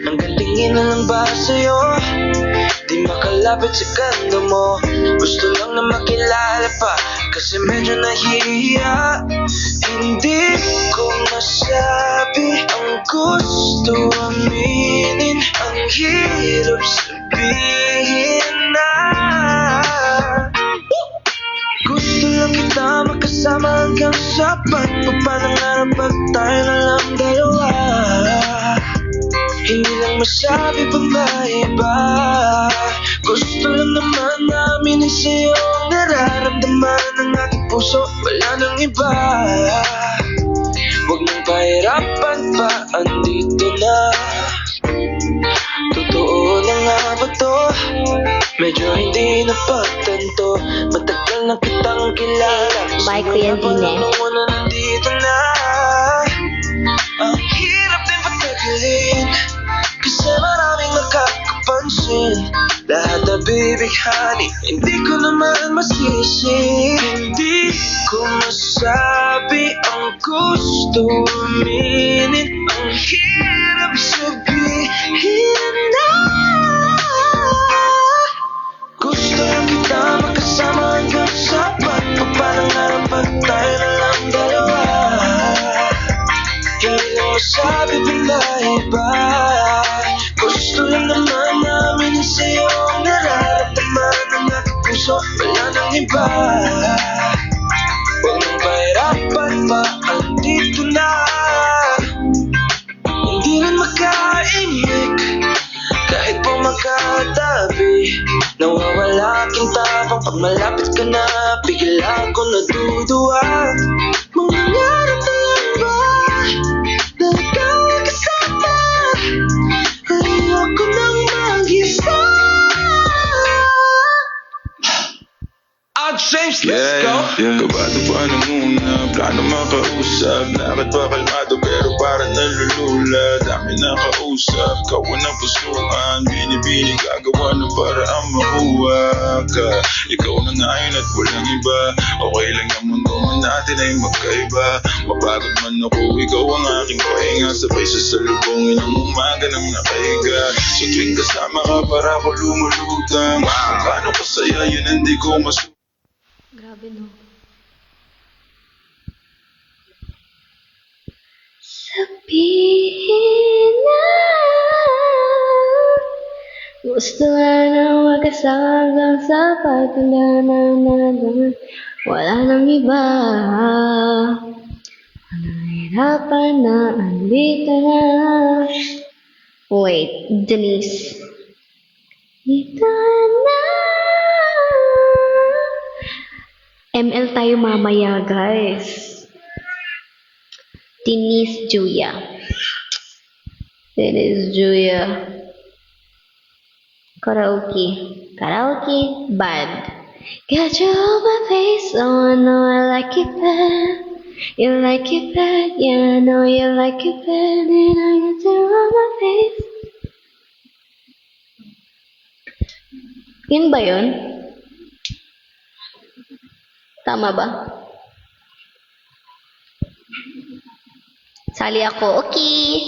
Hanggang tingin na lang ba sa'yo, di makalapit sa ganda mo. Gusto lang na makilala pa, kasi medyo nahihiya. Hindi ko masabi ang gusto aminin, ang hirap sabihin na gusto lang kita makasama hanggang sa pagpapanangarap pag tayo na lang dalawa. Hindi lang masabi pag may iba, gusto lang naman namin ang sa'yo ang nararamdaman ng aking puso, wala nang iba. Huwag mong pahirapan pa, andito na. Totoo na nga ba to? Medyo hindi napagtanto, matagal na kitang kilala. Bye, Kuya Dine. Mo na nandito na. Ang hirap din patagalin, kasi maraming nakakapansin. Lahat na bibighani, hindi ko naman masisi. Hindi ko masabi ang gusto aminin, ang hirap sabihin na gusto lang kita makasama hanggang sa pagpapanangarap pag tayo na lang dalawa. Hindi lang masabi pala iba, gusto lang naman namin ang sa'yo ang nararamdaman ng aking puso, wala nang iba. Huwag mong pahirapan pa, andito na. Hindi rin makaimik kahit po magkatabi. Nawawala aking tapang pag malapit ka na, bigla ako natutuwa. Mangyayari na lang ba na ikaw ang kasama? Ayoko nang mag-isa. James, let's go! Kabado pa nung una, plano makausap. Lakad pa kalmado pero parang nalulula. Dami nakausap, kawan ng pusuan. Binibini gagawa ng paraan makuha ka. Ikaw na ngayon at walang iba. Okay lang yung mundo man natin ay magkaiba. Mapagod man ako, ikaw ang aking pahinga. Sabay sasalubungin ang umaga ng nakahiga. Sa tuwing kasama ka para ako lumulutang. Kung paano kasaya yun hindi ko mas. Grabe, no? Sabihin na gusto na magkasama hanggang sa pagtanda na naman, wala nang iba. Nahirapan na, andito na. Wait, Denise. Dito na. ML tayo mamaya, guys. Denise Julia. Denise Julia. Karaoke. Karaoke band. Got you on my face, so I know I like it bad. You like it bad, yeah, I know you like it bad. And I got you on my face. Yun ba yun? Tama ba? Sali ako, okay.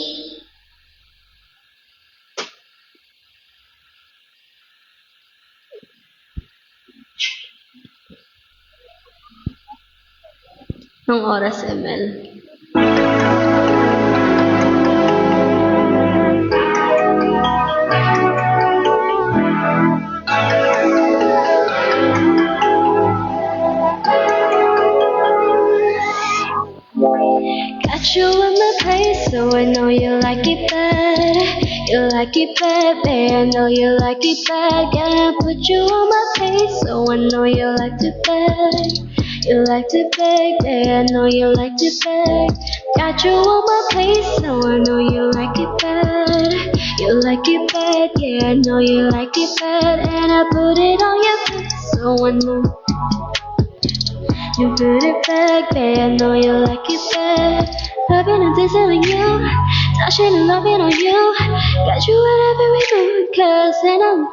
Ng oras, ML. Got you in my place, so I know you like it bad. You like it bad, babe, I know you like it bad. Gotta put you on my face, so I know you like to beg. You like to beg, babe, I know you like to beg. Got you on my place, so I know you like it bad. You like it bad, yeah, I know you like it bad. And I put it on your face, so I know you put it back, babe, I know you like it bad. Loving and deceiving you, touching and loving on you. Got you at every mood, cause I know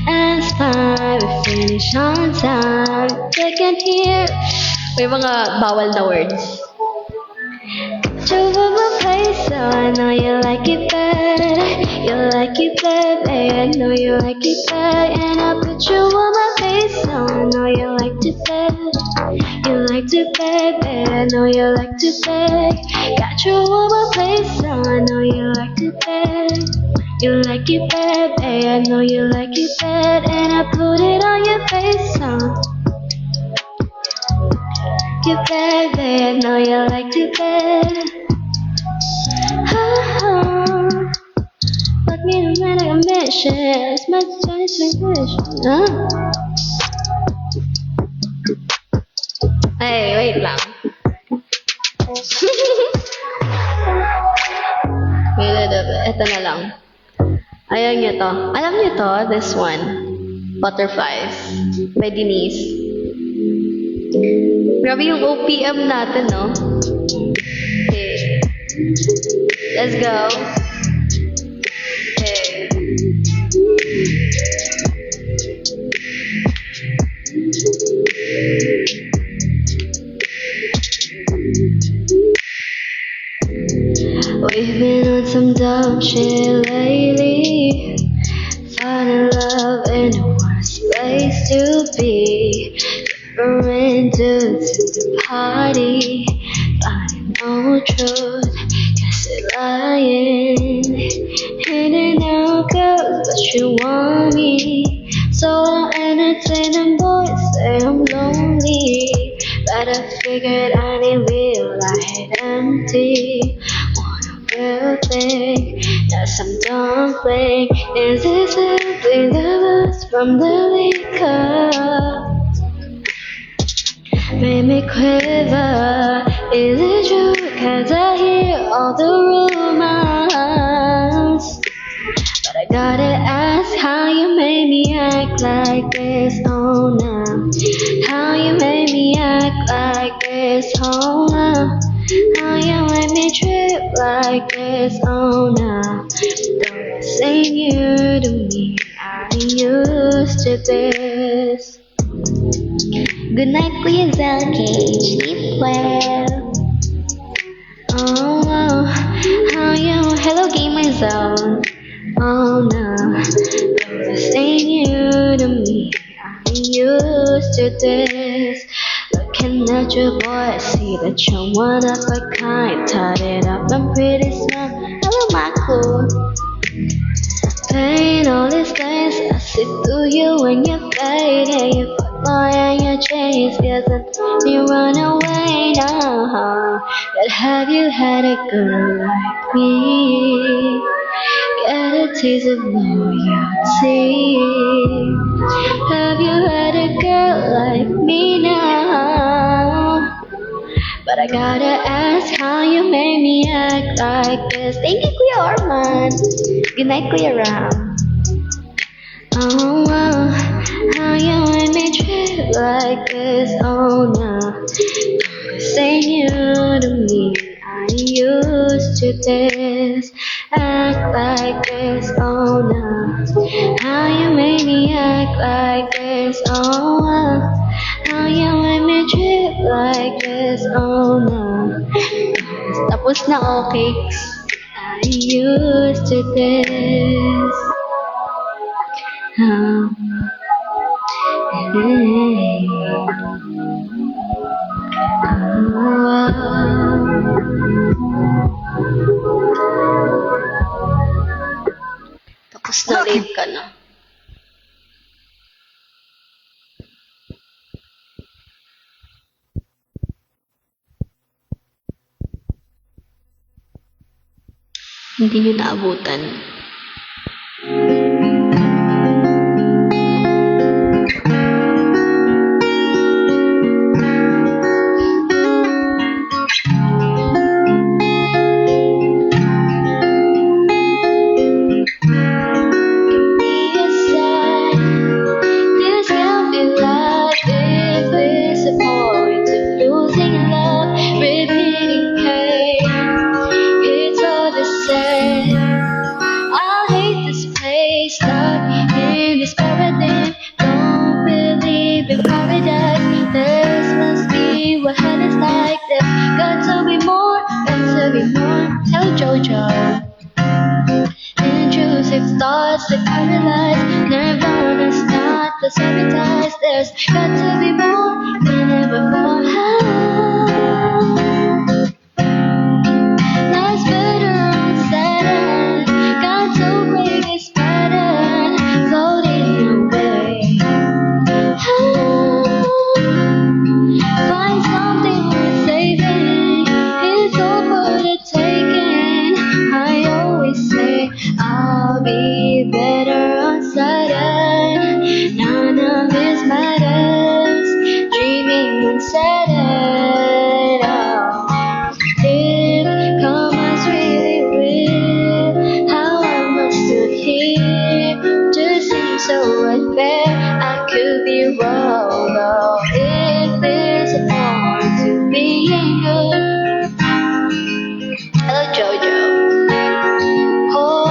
it's fine, we finish on time. They can hear. May mga bawal na words. You put my place, so I know you like it bad. You like it bad, babe, I know you like it bad. And I put you on my face, so I know you like to beg. You like to beg, babe, I know you like to beg. Got you on my place, so I know you like to beg. You like it bad, babe, I know you like it bad. And I put it on your face, so you bad, babe, I know you like to beg. Fuck me no matter a mission. It's my transformation. Hey, wait lang. Ito na lang. Ayan nyo to. Alam nyo to, this one. Butterflies. By Denise. Grabe yung OPM natin, no? Okay. Let's go. Okay. We've been on some dumb shit lately. Found in love in the worst place to be. Different dudes in the party. Finding no truth, guess it lying. In and out girls, but you want me. So I entertain them boys, say I'm lonely. But I figured I need real, I hate empty. Want a real thing, not some dumb thing. Is it simply the buzz from the liquor? Made me quiver. Is it true? Cause I hear all the rumors. But I gotta ask how you made me act like this, oh no. How you made me act like this, oh no. How you made me trip like this, oh no. Don't say you to me, I ain't used to this. Good night, Kuya Zelky. Sleep well. Oh, how you? Hello, Gamer Zone. Oh no, don't say you to me. I'm used to this. Looking at your boy, I see that you're one of a kind. Tied it up, I'm pretty smart. Hello, Marco. Pain all these days, I see through you when you fade. Yeah, you fuck boy and you chase. Yes, you run away now. But have you had a girl like me? Get a taste of loyalty. Have you had a girl like me now? But I Gotta ask how you made me act like this. Thank you, Kuya Orman. Good night, Kuya Ram. Oh, how you made me treat like this. Oh, no. Say you to me. I used to this. Act like this. Oh, no. How you made me act like this. Oh, how you made me treat like this. Oh, no. Tapos na, okay. I used to this. Hey. Tapos na, late ka na. Hindi nyo naabutan. This can't be life if it's a point of losing love, repeating pain. It's all the same. I hate this place, stuck in this paradigm. Don't believe in paradise. This must be what hell is like. There's got to be more, got to be more. Tell Jojo. Intrusive thoughts that paralyze. Nirvana's not the sabotage. There's got to be more than ever before. Life's better on Saturn. Got to break this pattern. Floating away. Find something worth saving. It's all for the taking. I always say I'll be better on Saturn. None of this matters. Dreaming on Saturn. Oh, if commas really real, how am I still here? Just seems so unfair. I could be wrong. Oh, if there's a point to being good. Hello, Jojo. Oh, I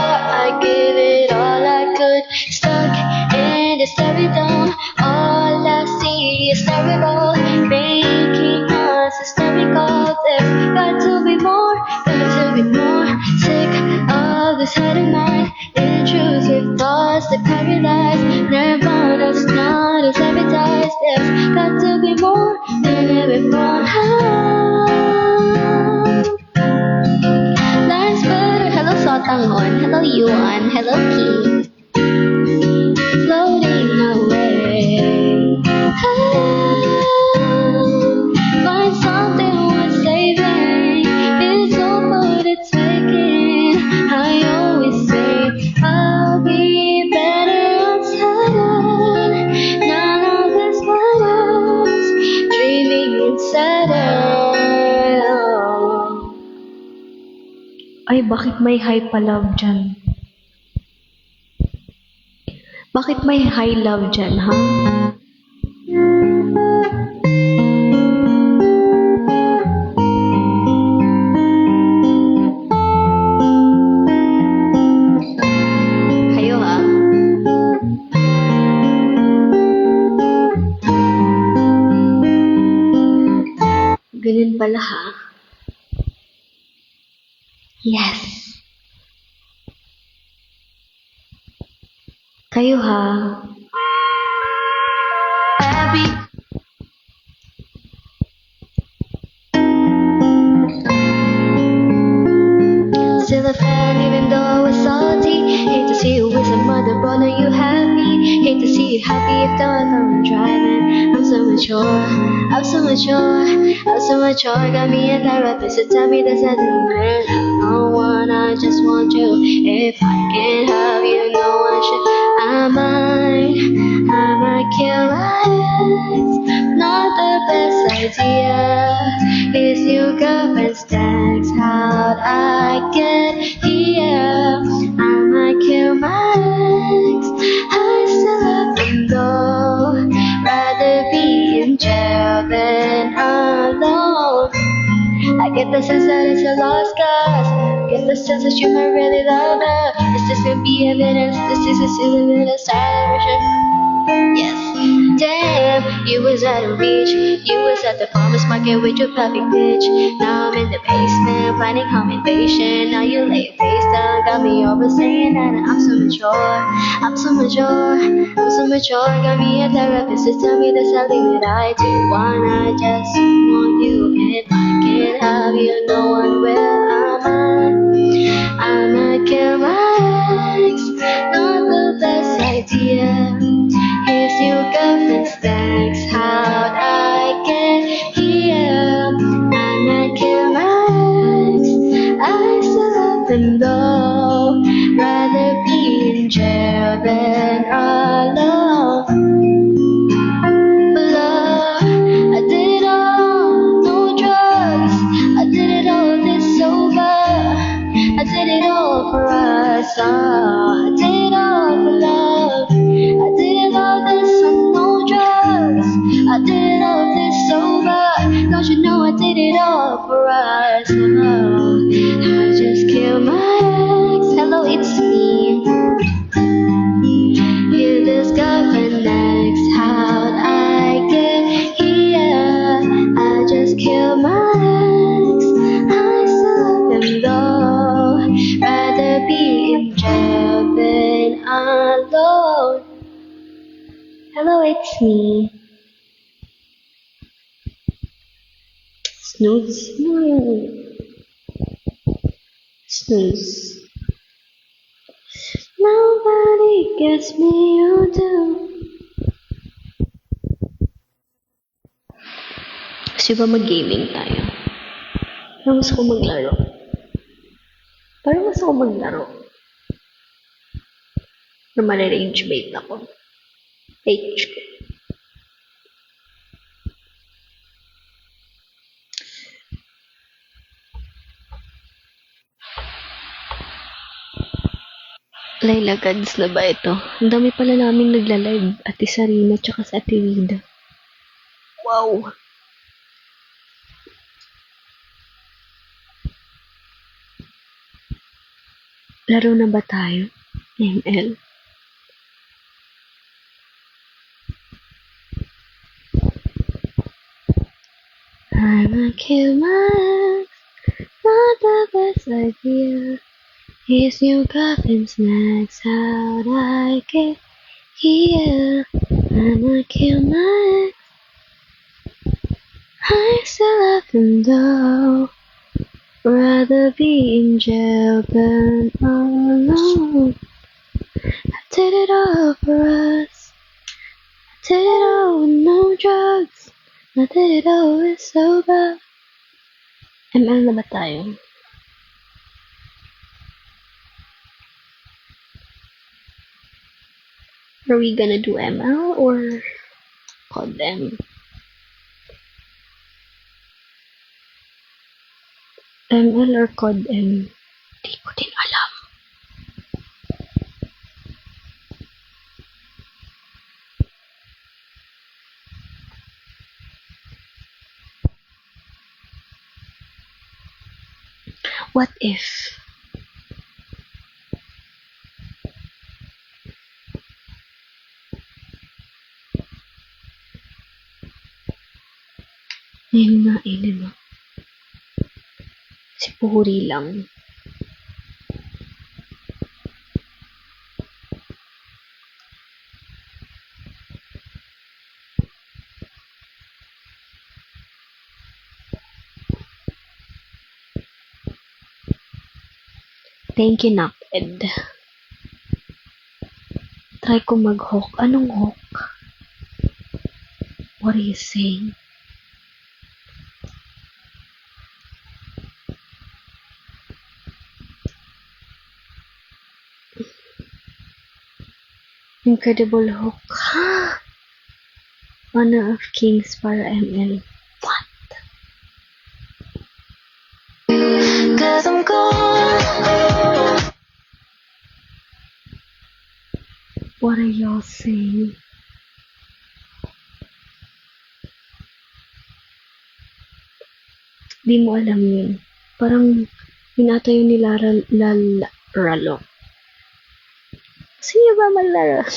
give it all I could. Stuck in this stereo. All I see is terrible. Making us hysterical. There's got to be more, got to be more. Sick of this head of mine. Intrusive thoughts that paralyze. Nirvana's not a sabotage. There's got to be more than ever before. Life's better. Hello, Sotangon. Hello, Yuan. Hello, King. Floating away. Find something worth saving. It's all for the taking. I always say I'll be better on Saturn. None of this matters. Dreaming in Saturn. Ay, bakit may high pa love dyan? Bakit may high love dyan, ha? Kayo, ha? Ganun pala, ha? Yes. Kayo, ha? Abby. Still a fan even though I was salty. Hate to see you with some other brother, you happy. Hate to see you happy if though I'm driving. I'm so mature, I'm so mature, I'm so mature. Got me a therapist to tell me this doesn't matter. No one, I just want you. If I can't have you, no one should. I might kill my ex. Not the best idea. His new girlfriend's text. How'd I get here? I might kill my ex. I still love him though. Rather be in jail than alone. I get the sense that it's a lost cause. Get the sense that you might really love her. Is this gonna be evidence? This is a silly little celebration. Yes. Damn, you was out of reach. You was at the farmer's market with your perfect bitch. Now I'm in the basement planning home invasion. Now you lay face down, got me over saying that I'm so mature. I'm so mature. I'm so mature. Got me a therapist to tell me the sadly that I do wanna just want you. If I can't have you, no one will. I'ma kill my ex. Not the best idea. His new girlfriend's text. How'd I get here? I might kill my ex. I still love him though. Rather be in jail than alone. Love, I did it all, no drugs. I did it all this sober. I did it all for us. I did it all for love. I did it all this on no drugs. I did it all this sober. Don't you know I did it all for us? Oh, I just killed my ex. Hello, it's me. You just got my next. How'd I get here? I just killed my ex. I still love him though. Rather be in jail than alone. Hello, it's me. Snooze. Snooze. Nobody gets me, you do. Gusto ba mag-gaming tayo? Parang gusto ko maglaro. Parang gusto ko maglaro. Na mali-range bait ako. HQ. Layla Gods na ba ito? Ang dami pala naming nagla-live. Ate Sarina tsaka sa Ate Rida. Wow! Laro na ba tayo? ML? I'ma kill my ex. Not the best idea. His new girlfriend's next. How'd I get here? I'ma kill my ex. I still love him though. Rather be in jail than alone. I did it all for us. I did it all with no drugs. I did it all with sober. ML na ba tayo? Are we gonna do ML or COD M? ML or COD M? Di ko din alam. What if? Ngayon na ilima. Si Puri lang. Thank you, Naked. Try ko mag-hook. Anong hook? What are you saying? Incredible hook. Honor of Kings para ML. What? Cause I'm gone. What are y'all saying? Di mo alam yun. Parang yun ata yung nilaralo. Sino ba maglaro?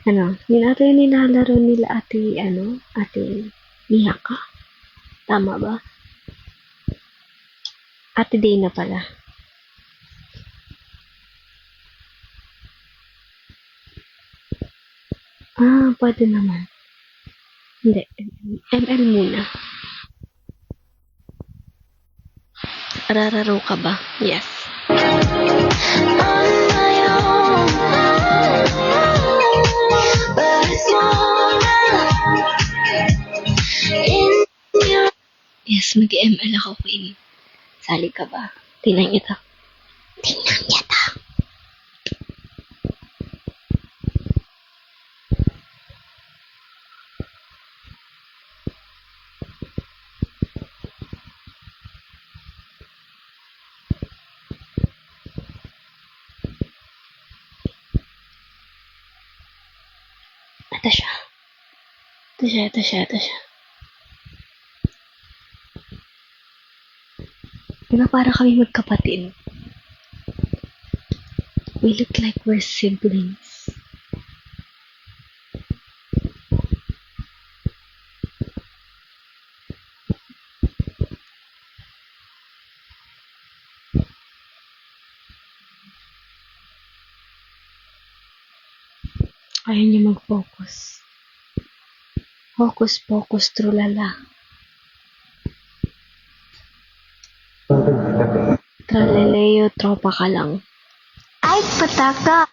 Yun ata yung nilalaro nila ate Miyaka. Tama ba? Ate Dana pala. Pwede naman. Hindi. ML muna. Rararo ka ba? Yes. On my own. But it's more in your Yes, mag-ML ako, Queen. Sali ka ba? Tingnan kita. Tingnan kita. Ito siya. Diba para kami magkapatid? We look like we're siblings. Ayaw niya mag-focus. Focus, trulala. Traleleo, tropa ka lang. ay pataka.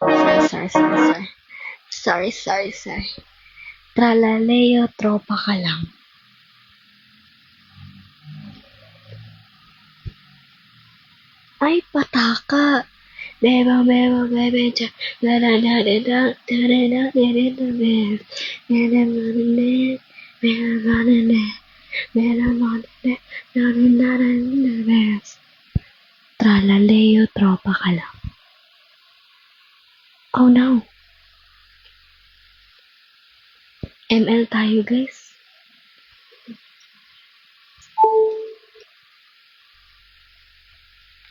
Sorry. Tralaleo, tropa ka lang. Ay, pataka. Beba, cha. Tralaleo, tropa ka lang. Oh no. ML tayo, guys.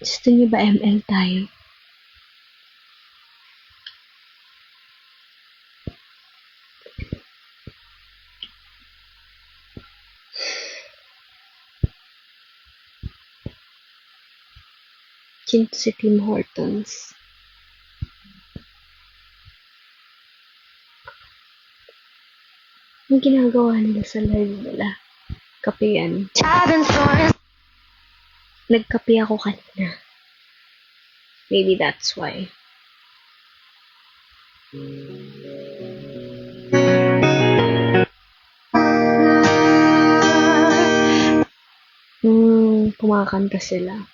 Gusto niyo ba ML tayo? Kinto si Tim Hortons. Ang ginagawa nila sa live nila. Kape yan. I've been throwing Nagkape ako kanina. Maybe that's why. Kumakanta sila.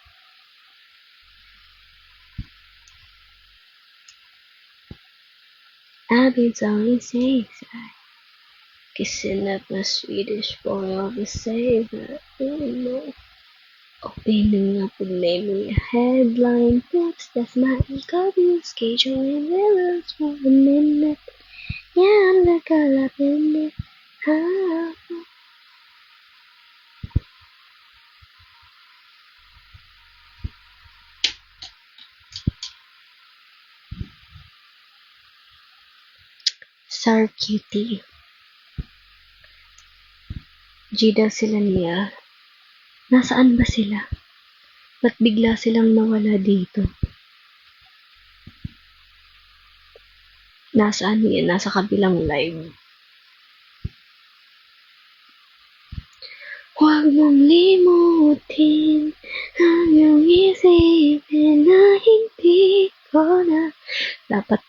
I've been telling safe side. Kissing up my Swedish boy of the saver. Oh no. Opening up and naming a headline books. That's my ego schedule and willows for a minute. Yeah, I'm the girl up in it. Sir Cutie. Gida sila niya. Nasaan ba sila? Ba't bigla silang nawala dito? Nasaan niya? Nasa kabilang live. Huwag mong limutin ang iyong isipin na hindi ko na. Dapat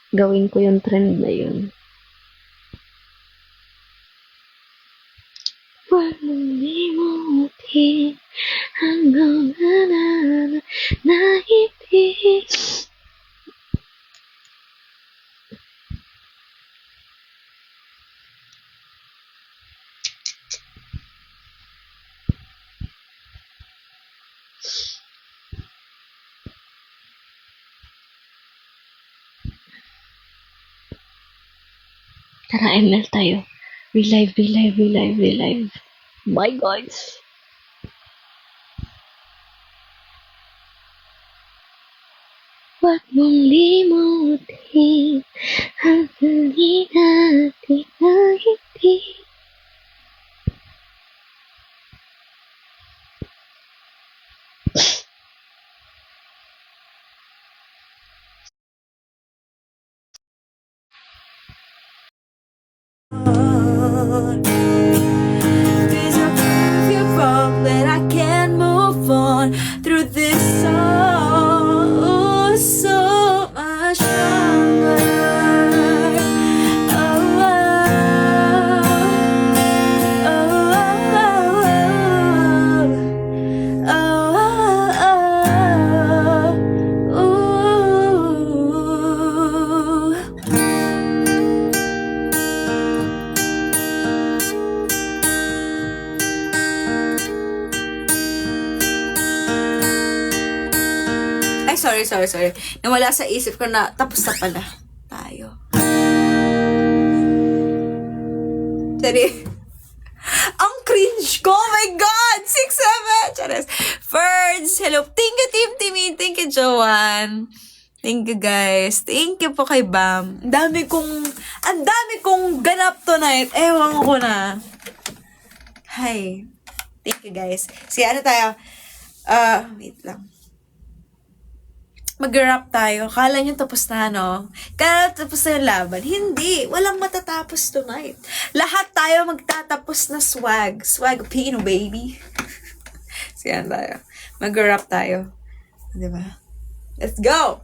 gawin ko yung trend na yun. Huwag mong limutin hanggang na hindi. Tara, ML tayo. Relive, relive, relive, relive. Bye, guys. Huwag mong limutin ang hindi natin nakiti. Cause I prove you wrong, that I can move on through this so much stronger. Oh, Ay, sorry. Nawala sa isip ko na tapos na pala tayo. Sorry. Ang cringe ko! Oh my God! 6-7! Chares. Ferds! Hello! Thank you, Team Timmy! Thank you, Joanne! Thank you, guys. Thank you po kay Bam. Ang dami kong ganap tonight. Ewan ko na. Hi. Thank you, guys. Sige, ano tayo? Wait lang. Mag-rap tayo. Kala nyo tapos na, no? Kala tapos na yung laban. Hindi. Walang matatapos tonight. Lahat tayo magtatapos na swag. Swag Pino, baby. Sige, tayo. Mag-rap tayo. Diba? Let's go!